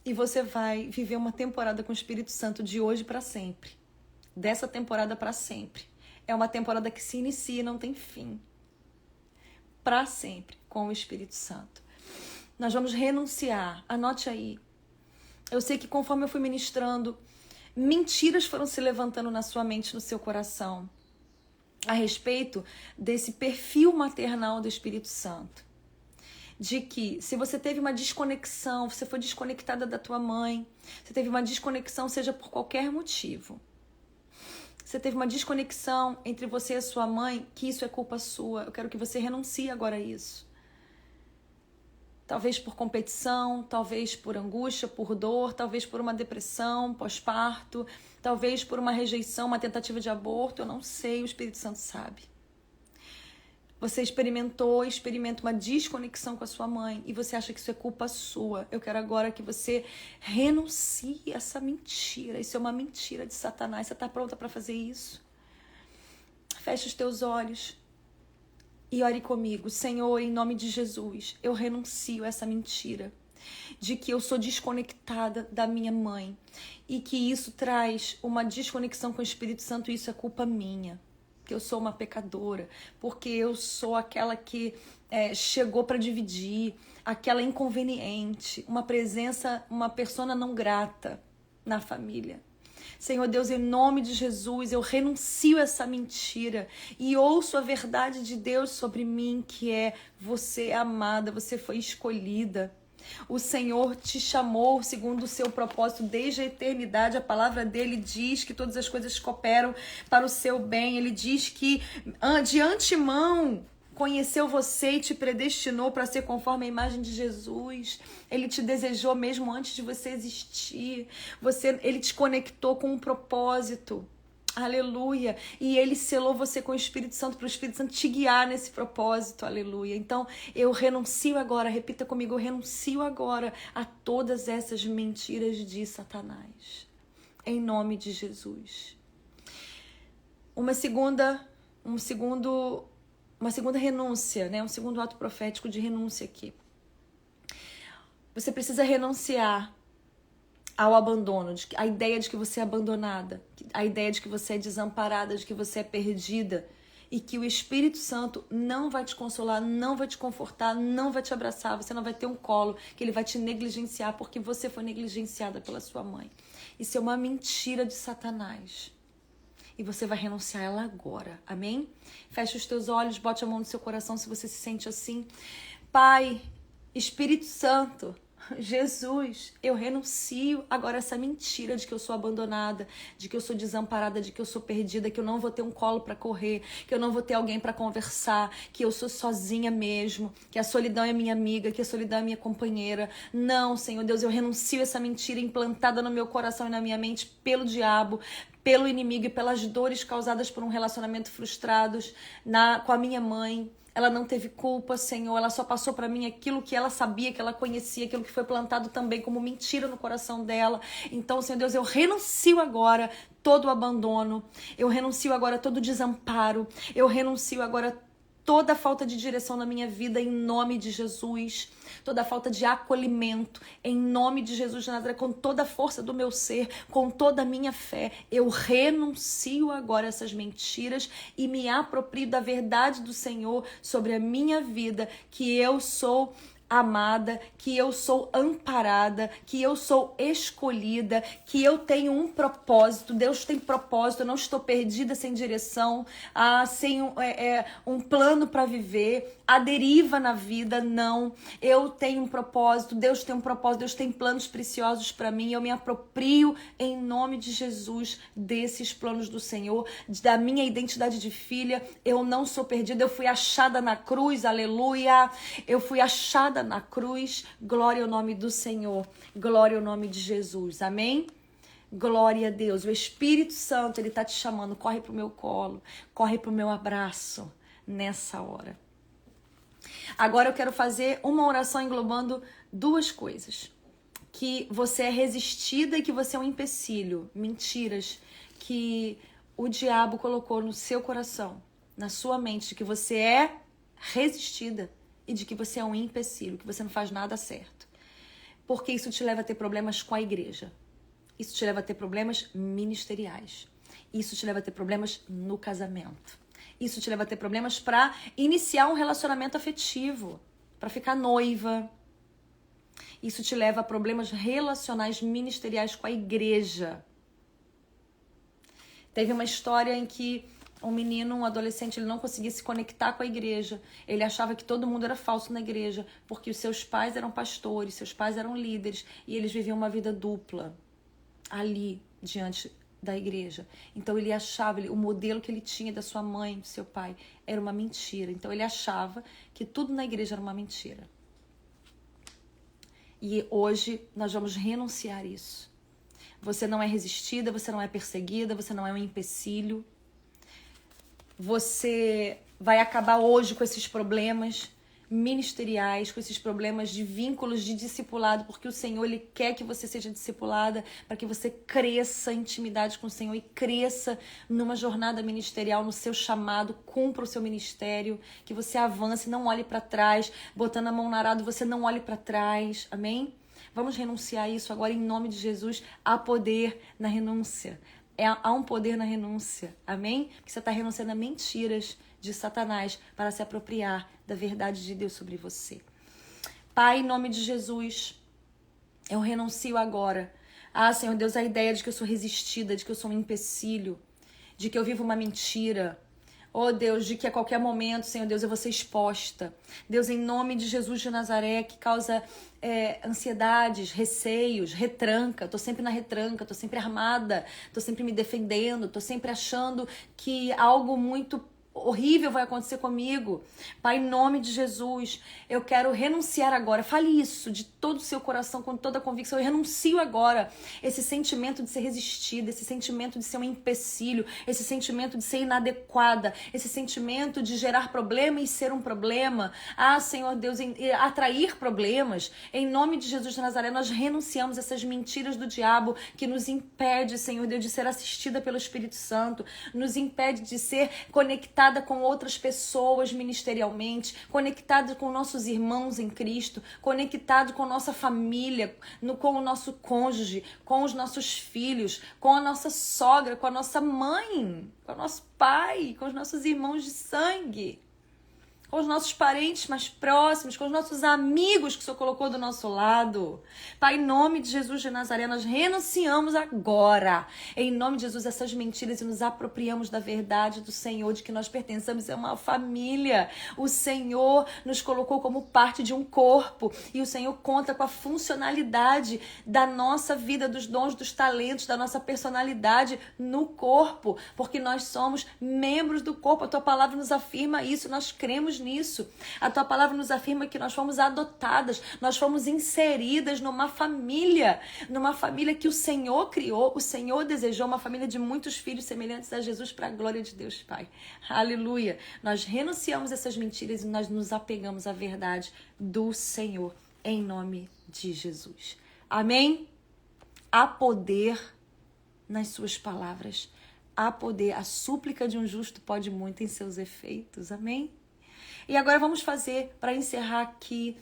E você vai viver uma temporada com o Espírito Santo de hoje para sempre. Dessa temporada para sempre. É uma temporada que se inicia e não tem fim. Para sempre, com o Espírito Santo. Nós vamos renunciar. Anote aí. Eu sei que conforme eu fui ministrando, mentiras foram se levantando na sua mente, no seu coração, a respeito desse perfil maternal do Espírito Santo. De que se você teve uma desconexão, você foi desconectada da tua mãe, você teve uma desconexão, seja por qualquer motivo. Você teve uma desconexão entre você e a sua mãe, que isso é culpa sua. Eu quero que você renuncie agora a isso. Talvez por competição, talvez por angústia, por dor, talvez por uma depressão pós-parto, talvez por uma rejeição, uma tentativa de aborto, eu não sei, o Espírito Santo sabe. Você experimenta uma desconexão com a sua mãe e você acha que isso é culpa sua. Eu quero agora que você renuncie a essa mentira. Isso é uma mentira de Satanás. Você está pronta para fazer isso? Feche os teus olhos. E ore comigo, Senhor, em nome de Jesus, eu renuncio a essa mentira de que eu sou desconectada da minha mãe e que isso traz uma desconexão com o Espírito Santo e isso é culpa minha. que eu sou uma pecadora, porque eu sou aquela que chegou para dividir, aquela inconveniente, uma persona não grata na família. Senhor Deus, em nome de Jesus, eu renuncio a essa mentira e ouço a verdade de Deus sobre mim, que é: você é amada, você foi escolhida. O Senhor te chamou segundo o seu propósito desde a eternidade. A palavra dele diz que todas as coisas cooperam para o seu bem. Ele diz que de antemão conheceu você e te predestinou para ser conforme a imagem de Jesus. Ele te desejou mesmo antes de você existir. Ele te conectou com um propósito. Aleluia. E ele selou você com o Espírito Santo, para o Espírito Santo te guiar nesse propósito. Aleluia. Então, eu renuncio agora, repita comigo, eu renuncio agora a todas essas mentiras de Satanás. Em nome de Jesus. Uma segunda renúncia, né? Um segundo ato profético de renúncia aqui. Você precisa renunciar ao abandono, a ideia de que você é abandonada, a ideia de que você é desamparada, de que você é perdida, e que o Espírito Santo não vai te consolar, não vai te confortar, não vai te abraçar, você não vai ter um colo, que ele vai te negligenciar porque você foi negligenciada pela sua mãe. Isso é uma mentira de Satanás. E você vai renunciar a ela agora, amém? Feche os teus olhos, bote a mão no seu coração se você se sente assim. Pai, Espírito Santo, Jesus, eu renuncio agora a essa mentira de que eu sou abandonada, de que eu sou desamparada, de que eu sou perdida, que eu não vou ter um colo para correr, que eu não vou ter alguém para conversar, que eu sou sozinha mesmo, que a solidão é minha amiga, que a solidão é minha companheira. Não, Senhor Deus, eu renuncio a essa mentira implantada no meu coração e na minha mente pelo diabo, pelo inimigo e pelas dores causadas por um relacionamento frustrado com a minha mãe. Ela não teve culpa, Senhor, ela só passou para mim aquilo que ela sabia, que ela conhecia, aquilo que foi plantado também como mentira no coração dela. Então, Senhor Deus, eu renuncio agora todo o abandono, eu renuncio agora todo o desamparo, eu renuncio agora toda a falta de direção na minha vida em nome de Jesus, toda a falta de acolhimento em nome de Jesus de Nazaré, com toda a força do meu ser, com toda a minha fé, eu renuncio agora a essas mentiras e me aproprio da verdade do Senhor sobre a minha vida, que eu sou amada, que eu sou amparada, que eu sou escolhida, que eu tenho um propósito. Deus tem propósito, eu não estou perdida sem direção, sem um plano para viver, a deriva na vida, não. Eu tenho um propósito, Deus tem um propósito, Deus tem planos preciosos para mim, eu me aproprio em nome de Jesus desses planos do Senhor, da minha identidade de filha. Eu não sou perdida, eu fui achada na cruz, aleluia, eu fui achada na cruz, glória ao nome do Senhor, glória ao nome de Jesus, amém? Glória a Deus, o Espírito Santo, ele tá te chamando, corre pro meu colo, corre pro meu abraço nessa hora. Agora eu quero fazer uma oração englobando duas coisas, que você é resistida e que você é um empecilho, mentiras que o diabo colocou no seu coração, na sua mente, de que você é resistida e de que você é um empecilho, que você não faz nada certo. Porque isso te leva a ter problemas com a igreja. Isso te leva a ter problemas ministeriais. Isso te leva a ter problemas no casamento. Isso te leva a ter problemas para iniciar um relacionamento afetivo, para ficar noiva. Isso te leva a problemas relacionais ministeriais com a igreja. Teve uma história em que um menino, um adolescente, ele não conseguia se conectar com a igreja. Ele achava que todo mundo era falso na igreja, porque os seus pais eram pastores, seus pais eram líderes, e eles viviam uma vida dupla ali, diante da igreja. Então ele achava, o modelo que ele tinha da sua mãe, do seu pai, era uma mentira. Então ele achava que tudo na igreja era uma mentira. E hoje nós vamos renunciar isso. Você não é resistida, você não é perseguida, você não é um empecilho. Você vai acabar hoje com esses problemas ministeriais, com esses problemas de vínculos de discipulado, porque o Senhor, ele quer que você seja discipulada, para que você cresça em intimidade com o Senhor e cresça numa jornada ministerial, no seu chamado, cumpra o seu ministério, que você avance, não olhe para trás, botando a mão no arado, você não olhe para trás, amém? Vamos renunciar a isso agora em nome de Jesus, há poder na renúncia. Há um poder na renúncia, amém? Porque você está renunciando a mentiras de Satanás para se apropriar da verdade de Deus sobre você. Pai, em nome de Jesus, eu renuncio agora. Senhor Deus, a ideia de que eu sou resistida, de que eu sou um empecilho, de que eu vivo uma mentira. Oh Deus, de que a qualquer momento, Senhor Deus, eu vou ser exposta. Deus, em nome de Jesus de Nazaré, que causa ansiedades, receios, retranca. Tô sempre na retranca, tô sempre armada, tô sempre me defendendo, tô sempre achando que algo muito horrível vai acontecer comigo. Pai, em nome de Jesus, eu quero renunciar agora. Fale isso de todo o seu coração, com toda a convicção. Eu renuncio agora esse sentimento de ser resistida, esse sentimento de ser um empecilho, esse sentimento de ser inadequada, esse sentimento de gerar problema e ser um problema. Senhor Deus, atrair problemas. Em nome de Jesus de Nazaré, nós renunciamos essas mentiras do diabo que nos impede, Senhor Deus, de ser assistida pelo Espírito Santo, nos impede de ser conectada com outras pessoas ministerialmente, conectado com nossos irmãos em Cristo, conectado com nossa família, com o nosso cônjuge, com os nossos filhos, com a nossa sogra, com a nossa mãe, com o nosso pai, com os nossos irmãos de sangue, com os nossos parentes mais próximos, com os nossos amigos que o Senhor colocou do nosso lado. Pai, em nome de Jesus de Nazaré, nós renunciamos agora, em nome de Jesus, essas mentiras e nos apropriamos da verdade do Senhor, de que nós pertencemos a uma família. O Senhor nos colocou como parte de um corpo e o Senhor conta com a funcionalidade da nossa vida, dos dons, dos talentos, da nossa personalidade no corpo, porque nós somos membros do corpo. A tua palavra nos afirma isso, nós cremos nisso. A tua palavra nos afirma que nós fomos adotadas, nós fomos inseridas numa família que o Senhor criou, o Senhor desejou, uma família de muitos filhos semelhantes a Jesus, para a glória de Deus, Pai. Aleluia. Nós renunciamos essas mentiras e nós nos apegamos à verdade do Senhor, em nome de Jesus. Amém? Há poder nas suas palavras. Há poder. A súplica de um justo pode muito em seus efeitos. Amém? E agora vamos fazer, para encerrar aqui.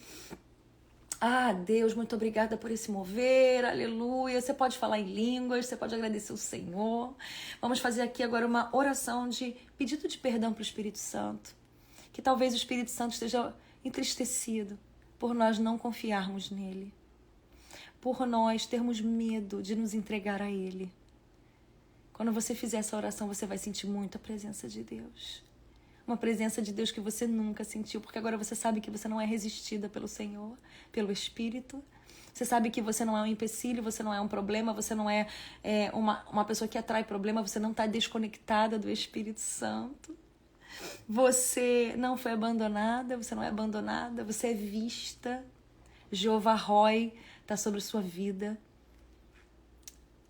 Deus, muito obrigada por esse mover, aleluia. Você pode falar em línguas, você pode agradecer o Senhor. Vamos fazer aqui agora uma oração de pedido de perdão para o Espírito Santo. Que talvez o Espírito Santo esteja entristecido por nós não confiarmos nele, por nós termos medo de nos entregar a ele. Quando você fizer essa oração, você vai sentir muito a presença de Deus. Uma presença de Deus que você nunca sentiu, porque agora você sabe que você não é resistida pelo Senhor, pelo Espírito. Você sabe que você não é um empecilho, você não é um problema, você não é uma pessoa que atrai problema, você não está desconectada do Espírito Santo. Você não foi abandonada, você não é abandonada, você é vista. Jeová Roi está sobre a sua vida.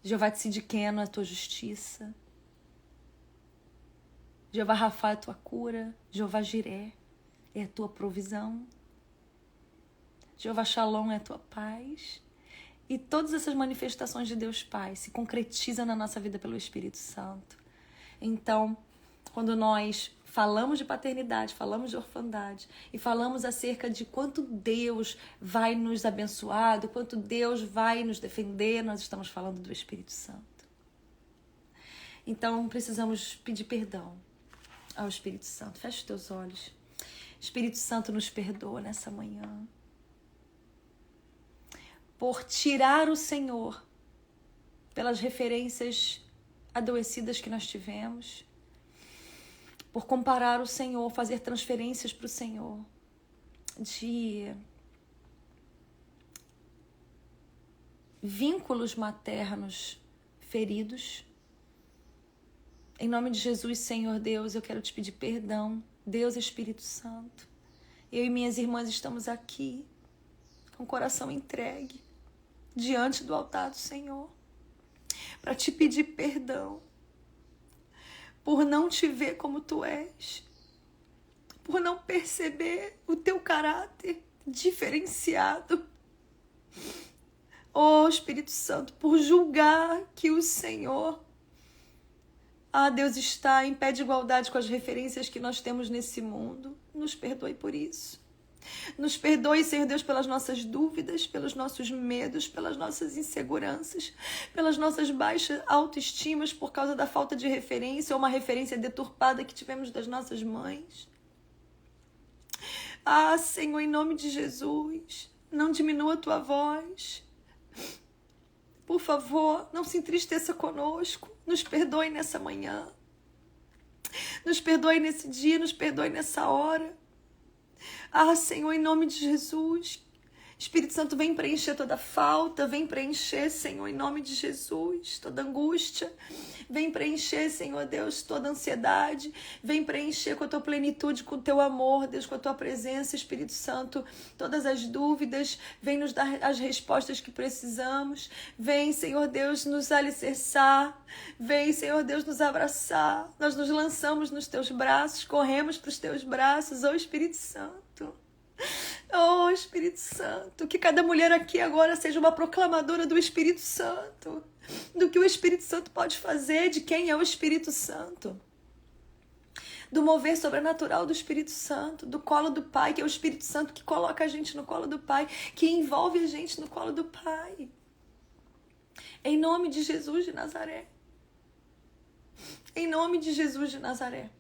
Jeová Tzidkenu é a tua justiça. Jeová Rafa é a tua cura. Jeová Jiré é a tua provisão. Jeová Shalom é a tua paz. E todas essas manifestações de Deus Pai se concretizam na nossa vida pelo Espírito Santo. Então, quando nós falamos de paternidade, falamos de orfandade e falamos acerca de quanto Deus vai nos abençoar, do quanto Deus vai nos defender, nós estamos falando do Espírito Santo. Então, precisamos pedir perdão ao Espírito Santo. Feche os teus olhos. Espírito Santo, nos perdoa nessa manhã por tirar o Senhor pelas referências adoecidas que nós tivemos, por comparar o Senhor, fazer transferências para o Senhor de vínculos maternos feridos. Em nome de Jesus, Senhor Deus, eu quero te pedir perdão. Deus, Espírito Santo, eu e minhas irmãs estamos aqui com o coração entregue diante do altar do Senhor para te pedir perdão por não te ver como tu és, por não perceber o teu caráter diferenciado. Oh, Espírito Santo, por julgar que o Senhor, Deus, está em pé de igualdade com as referências que nós temos nesse mundo. Nos perdoe por isso. Nos perdoe, Senhor Deus, pelas nossas dúvidas, pelos nossos medos, pelas nossas inseguranças, pelas nossas baixas autoestimas por causa da falta de referência ou uma referência deturpada que tivemos das nossas mães. Ah, Senhor, em nome de Jesus, não diminua a tua voz. Por favor, não se entristeça conosco. Nos perdoe nessa manhã. Nos perdoe nesse dia, nos perdoe nessa hora. Ah, Senhor, em nome de Jesus, Espírito Santo, vem preencher toda falta, vem preencher, Senhor, em nome de Jesus, toda angústia, vem preencher, Senhor Deus, toda ansiedade, vem preencher com a tua plenitude, com o teu amor, Deus, com a tua presença, Espírito Santo, todas as dúvidas, vem nos dar as respostas que precisamos, vem, Senhor Deus, nos alicerçar, vem, Senhor Deus, nos abraçar, nós nos lançamos nos teus braços, corremos para os teus braços, ó Espírito Santo. Oh, Espírito Santo, que cada mulher aqui agora seja uma proclamadora do Espírito Santo, do que o Espírito Santo pode fazer, de quem é o Espírito Santo, do mover sobrenatural do Espírito Santo, do colo do Pai, que é o Espírito Santo que coloca a gente no colo do Pai, que envolve a gente no colo do Pai. Em nome de Jesus de Nazaré. Em nome de Jesus de Nazaré.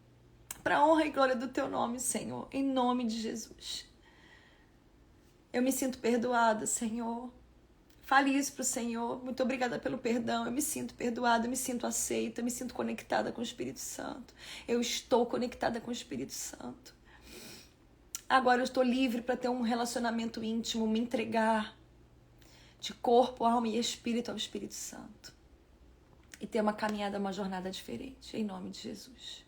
Para a honra e glória do teu nome, Senhor. Em nome de Jesus. Eu me sinto perdoada, Senhor. Fale isso para o Senhor. Muito obrigada pelo perdão. Eu me sinto perdoada, eu me sinto aceita, eu me sinto conectada com o Espírito Santo. Eu estou conectada com o Espírito Santo. Agora eu estou livre para ter um relacionamento íntimo, me entregar de corpo, alma e espírito ao Espírito Santo. E ter uma caminhada, uma jornada diferente. Em nome de Jesus.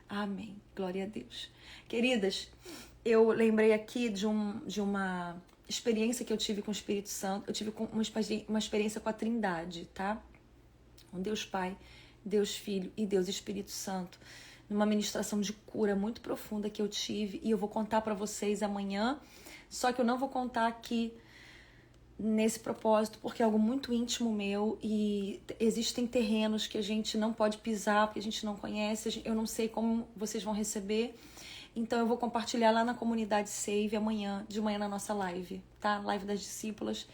Amém. Glória a Deus. Queridas, eu lembrei aqui de uma experiência que eu tive com o Espírito Santo. Eu tive uma experiência com a Trindade, tá? Com Deus Pai, Deus Filho e Deus Espírito Santo. Numa ministração de cura muito profunda que eu tive. E eu vou contar para vocês amanhã. Só que eu não vou contar aqui nesse propósito, porque é algo muito íntimo meu. E existem terrenos que a gente não pode pisar, porque a gente não conhece. Eu não sei como vocês vão receber. Então eu vou compartilhar lá na comunidade Save amanhã, de manhã na nossa live, tá? Live das discípulas.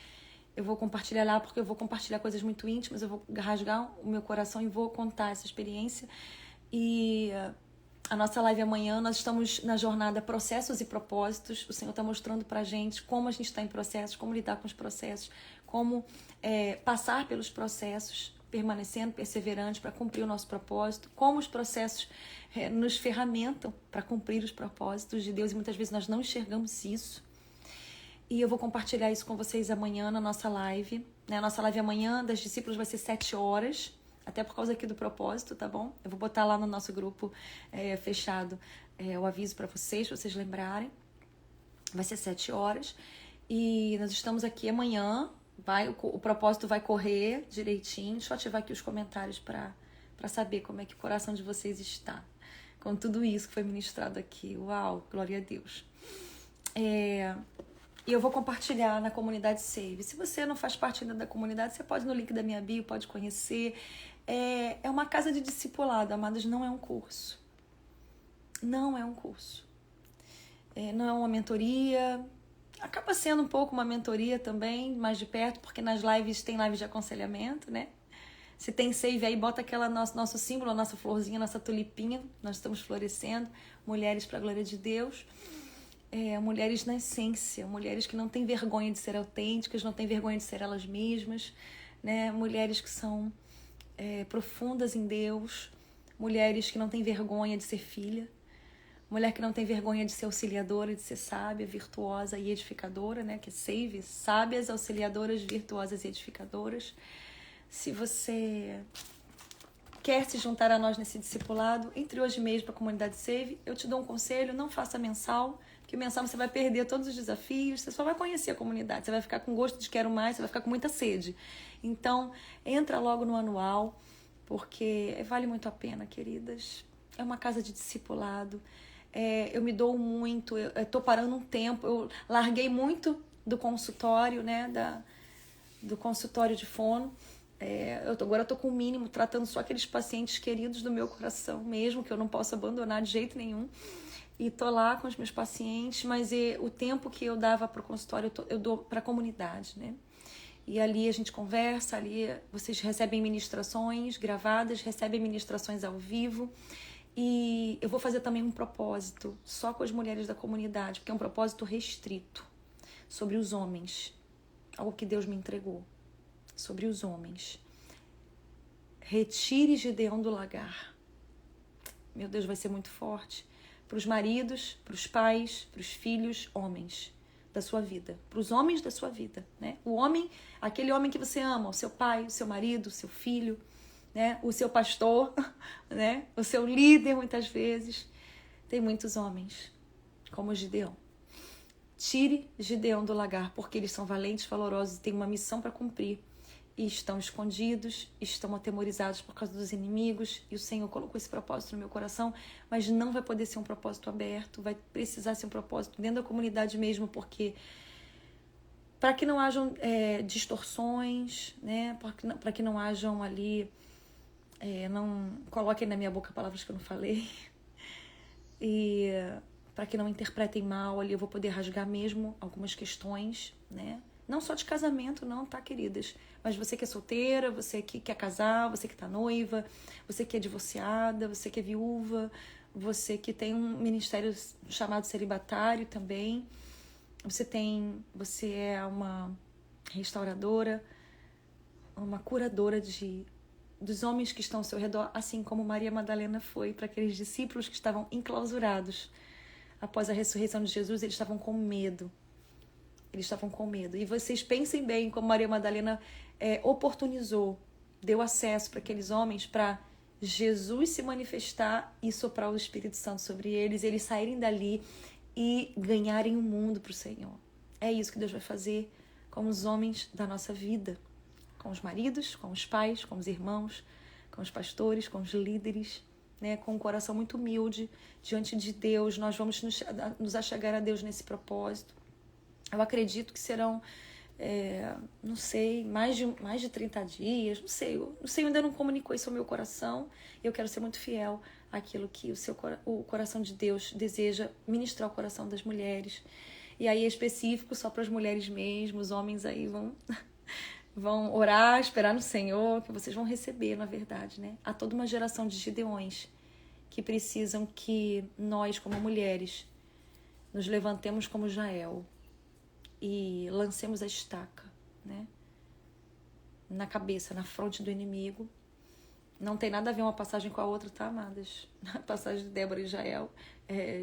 Eu vou compartilhar lá porque eu vou compartilhar coisas muito íntimas, eu vou rasgar o meu coração e vou contar essa experiência. E a nossa live amanhã, nós estamos na jornada Processos e Propósitos. O Senhor está mostrando pra gente como a gente está em processos, como lidar com os processos, como passar pelos processos, permanecendo perseverante para cumprir o nosso propósito, como os processos nos ferramentam para cumprir os propósitos de Deus e muitas vezes nós não enxergamos isso. E eu vou compartilhar isso com vocês amanhã na nossa live. A nossa live amanhã das discípulos vai ser 7 horas, até por causa aqui do propósito, tá bom? Eu vou botar lá no nosso grupo fechado o aviso para vocês lembrarem. Vai ser 7 horas e nós estamos aqui amanhã. O propósito vai correr direitinho. Deixa eu ativar aqui os comentários para saber como é que o coração de vocês está com tudo isso que foi ministrado aqui. Uau, glória a Deus. E eu vou compartilhar na comunidade Save. Se você não faz parte ainda da comunidade, você pode ir no link da minha bio, pode conhecer. É uma casa de discipulado, amadas, não é um curso. Não é um curso. Não é uma mentoria. Acaba sendo um pouco uma mentoria também, mais de perto, porque nas lives tem lives de aconselhamento, né? Se tem Save aí, bota aquela nosso símbolo, a nossa florzinha, nossa tulipinha. Nós estamos florescendo. Mulheres para a glória de Deus. Mulheres na essência. Mulheres que não têm vergonha de ser autênticas, não têm vergonha de ser elas mesmas. Né? Mulheres que são profundas em Deus. Mulheres que não têm vergonha de ser filha. Mulher que não tem vergonha de ser auxiliadora, de ser sábia, virtuosa e edificadora, né? Que é Save, sábias, auxiliadoras, virtuosas e edificadoras. Se você quer se juntar a nós nesse discipulado, entre hoje mesmo para a comunidade Save, eu te dou um conselho, não faça mensal, porque mensal você vai perder todos os desafios, você só vai conhecer a comunidade, você vai ficar com gosto de quero mais, você vai ficar com muita sede. Então, entra logo no anual, porque vale muito a pena, queridas. É uma casa de discipulado. Eu me dou muito, eu estou parando um tempo, eu larguei muito do consultório, né, do consultório de fono. Agora eu estou com o mínimo, tratando só aqueles pacientes queridos do meu coração mesmo, que eu não posso abandonar de jeito nenhum. e tô lá com os meus pacientes, mas o tempo que eu dava para o consultório eu dou para a comunidade, né? E ali a gente conversa, ali vocês recebem ministrações gravadas, recebem ministrações ao vivo. E eu vou fazer também um propósito só com as mulheres da comunidade, porque é um propósito restrito sobre os homens. Algo que Deus me entregou sobre os homens. Retire Gideão do lagar. Meu Deus, vai ser muito forte. Para os maridos, para os pais, para os filhos, homens da sua vida. Para os homens da sua vida, né? O homem, aquele homem que você ama, o seu pai, o seu marido, o seu filho, né? O seu pastor, né? O seu líder, muitas vezes. Tem muitos homens, como Gideão. Tire Gideão do lagar, porque eles são valentes, valorosos e têm uma missão para cumprir. E estão escondidos, estão atemorizados por causa dos inimigos. E o Senhor colocou esse propósito no meu coração, mas não vai poder ser um propósito aberto, vai precisar ser um propósito dentro da comunidade mesmo, porque para que não hajam distorções, né? Para que não hajam ali, não coloquem na minha boca palavras que eu não falei, e para que não interpretem mal ali, eu vou poder rasgar mesmo algumas questões, né? Não só de casamento, não, tá, queridas? Mas você que é solteira, você que quer casar, você que tá noiva, você que é divorciada, você que é viúva, você que tem um ministério chamado celibatário também. Você é uma restauradora, uma curadora dos homens que estão ao seu redor, assim como Maria Madalena foi para aqueles discípulos que estavam enclausurados. Após a ressurreição de Jesus, eles estavam com medo. E vocês pensem bem como Maria Madalena oportunizou, deu acesso para aqueles homens para Jesus se manifestar e soprar o Espírito Santo sobre eles, eles saírem dali e ganharem o mundo para o Senhor. É isso que Deus vai fazer com os homens da nossa vida, com os maridos, com os pais, com os irmãos, com os pastores, com os líderes, né? Com um coração muito humilde diante de Deus. Nós vamos nos achegar a Deus nesse propósito. Eu acredito que serão, não sei, mais de 30 dias, não sei, o Senhor ainda não comunicou isso ao meu coração. Eu quero ser muito fiel àquilo que o coração de Deus deseja ministrar ao coração das mulheres. E aí é específico só para as mulheres mesmo, os homens aí vão orar, esperar no Senhor, que vocês vão receber, na verdade, né? Há toda uma geração de Gideões que precisam que nós, como mulheres, nos levantemos como Jael e lancemos a estaca, né? Na cabeça, na fronte do inimigo. Não tem nada a ver uma passagem com a outra, tá, amadas? A passagem de Débora e Jael,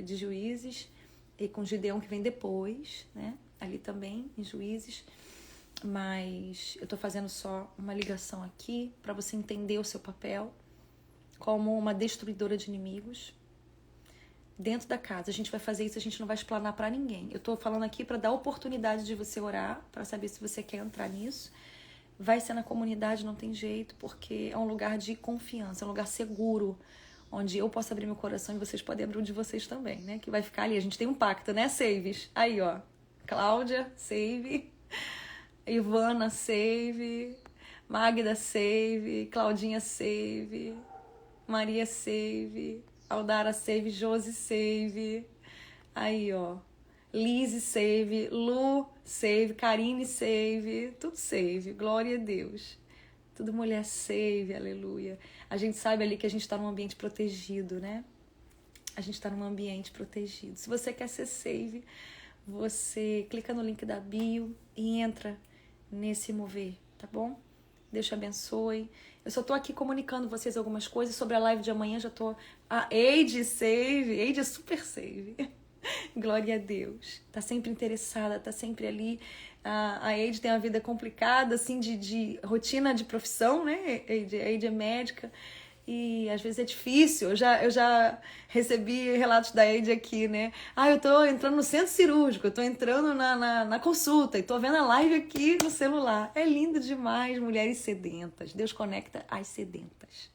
de Juízes, e com Gideão que vem depois, né? Ali também, em Juízes. Mas eu tô fazendo só uma ligação aqui para você entender o seu papel como uma destruidora de inimigos. Dentro da casa, a gente vai fazer isso, a gente não vai explanar para ninguém. Eu tô falando aqui para dar oportunidade de você orar, para saber se você quer entrar nisso. Vai ser na comunidade, não tem jeito, porque é um lugar de confiança, é um lugar seguro, onde eu posso abrir meu coração e vocês podem abrir o de vocês também, né? Que vai ficar ali, a gente tem um pacto, né, Saves? Aí, ó, Cláudia, save, Ivana, save, Magda, save, Claudinha, save, Maria, save, Aldara, save, Josi, save. Aí, ó. Liz, save. Lu, save. Karine, save. Tudo save. Glória a Deus. Tudo mulher save. Aleluia. A gente sabe ali que a gente tá num ambiente protegido, né? A gente tá num ambiente protegido. Se você quer ser save, você clica no link da bio e entra nesse mover, tá bom? Deus te abençoe. Eu só tô aqui comunicando vocês algumas coisas sobre a live de amanhã. Já tô... A Eide save. Eide é super save. Glória a Deus. Tá sempre interessada, tá sempre ali. A Eide tem uma vida complicada, assim, de rotina de profissão, né? A Eide é médica. E às vezes é difícil. Eu já recebi relatos da Eide aqui, né? Eu tô entrando no centro cirúrgico, eu tô entrando na consulta e tô vendo a live aqui no celular. É lindo demais, mulheres sedentas. Deus conecta as sedentas.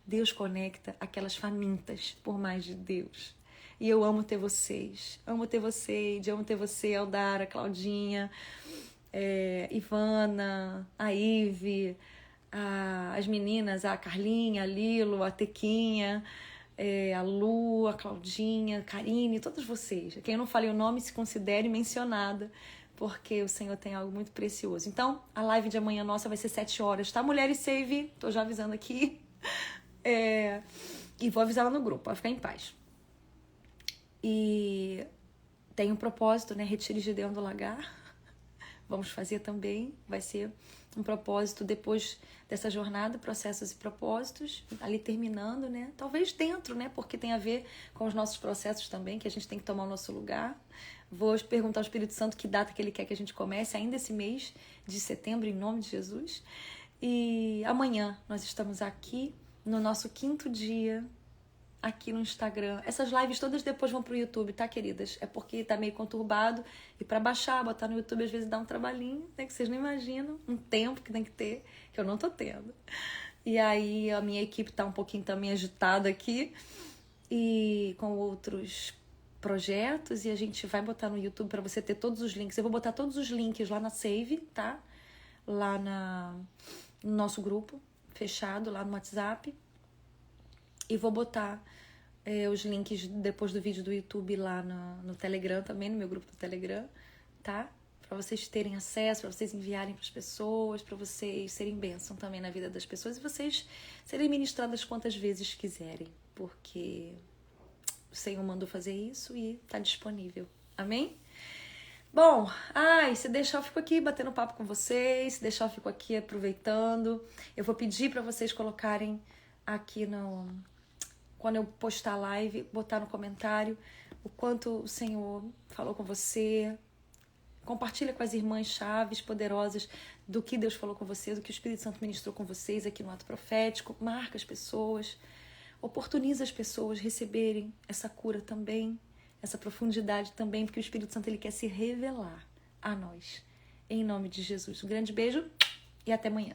Deus conecta aquelas famintas por mais de Deus. E eu amo ter vocês. Amo ter você, Eide, amo ter você, Aldara, Claudinha, Ivana, a Ive, as meninas, a Carlinha, a Lilo, a Tequinha, a Lu, a Claudinha, a Karine, todos vocês. Quem eu não falei o nome, se considere mencionada, porque o Senhor tem algo muito precioso. Então, a live de amanhã nossa vai ser 7 horas, tá? Mulheres Save, tô já avisando aqui. E vou avisar lá no grupo, pode ficar em paz. E tem um propósito, né? Retire Gideão do lagar. Vamos fazer também, vai ser um propósito depois dessa jornada, processos e propósitos, ali terminando, né? Talvez dentro, né? Porque tem a ver com os nossos processos também, que a gente tem que tomar o nosso lugar. Vou perguntar ao Espírito Santo que data que ele quer que a gente comece, ainda esse mês de setembro, em nome de Jesus. E amanhã nós estamos aqui no nosso 5º dia, aqui no Instagram. Essas lives todas depois vão pro YouTube, tá, queridas? É porque tá meio conturbado. E pra baixar, botar no YouTube, às vezes dá um trabalhinho, né? Que vocês não imaginam. Um tempo que tem que ter, que eu não tô tendo. E aí a minha equipe tá um pouquinho também agitada aqui. E com outros projetos. E a gente vai botar no YouTube pra você ter todos os links. Eu vou botar todos os links lá na Save, tá? Lá no nosso grupo fechado, lá no WhatsApp. E vou botar os links depois do vídeo do YouTube lá no Telegram também, no meu grupo do Telegram, tá? Pra vocês terem acesso, pra vocês enviarem pras pessoas, pra vocês serem bênção também na vida das pessoas e vocês serem ministradas quantas vezes quiserem, porque o Senhor mandou fazer isso e tá disponível. Amém? Bom, se deixar eu fico aqui batendo papo com vocês, se deixar eu fico aqui aproveitando. Eu vou pedir pra vocês colocarem aqui quando eu postar a live, botar no comentário o quanto o Senhor falou com você. Compartilha com as irmãs chaves poderosas do que Deus falou com vocês, do que o Espírito Santo ministrou com vocês aqui no ato profético. Marca as pessoas, oportuniza as pessoas receberem essa cura também, essa profundidade também, porque o Espírito Santo ele quer se revelar a nós. Em nome de Jesus. Um grande beijo e até amanhã.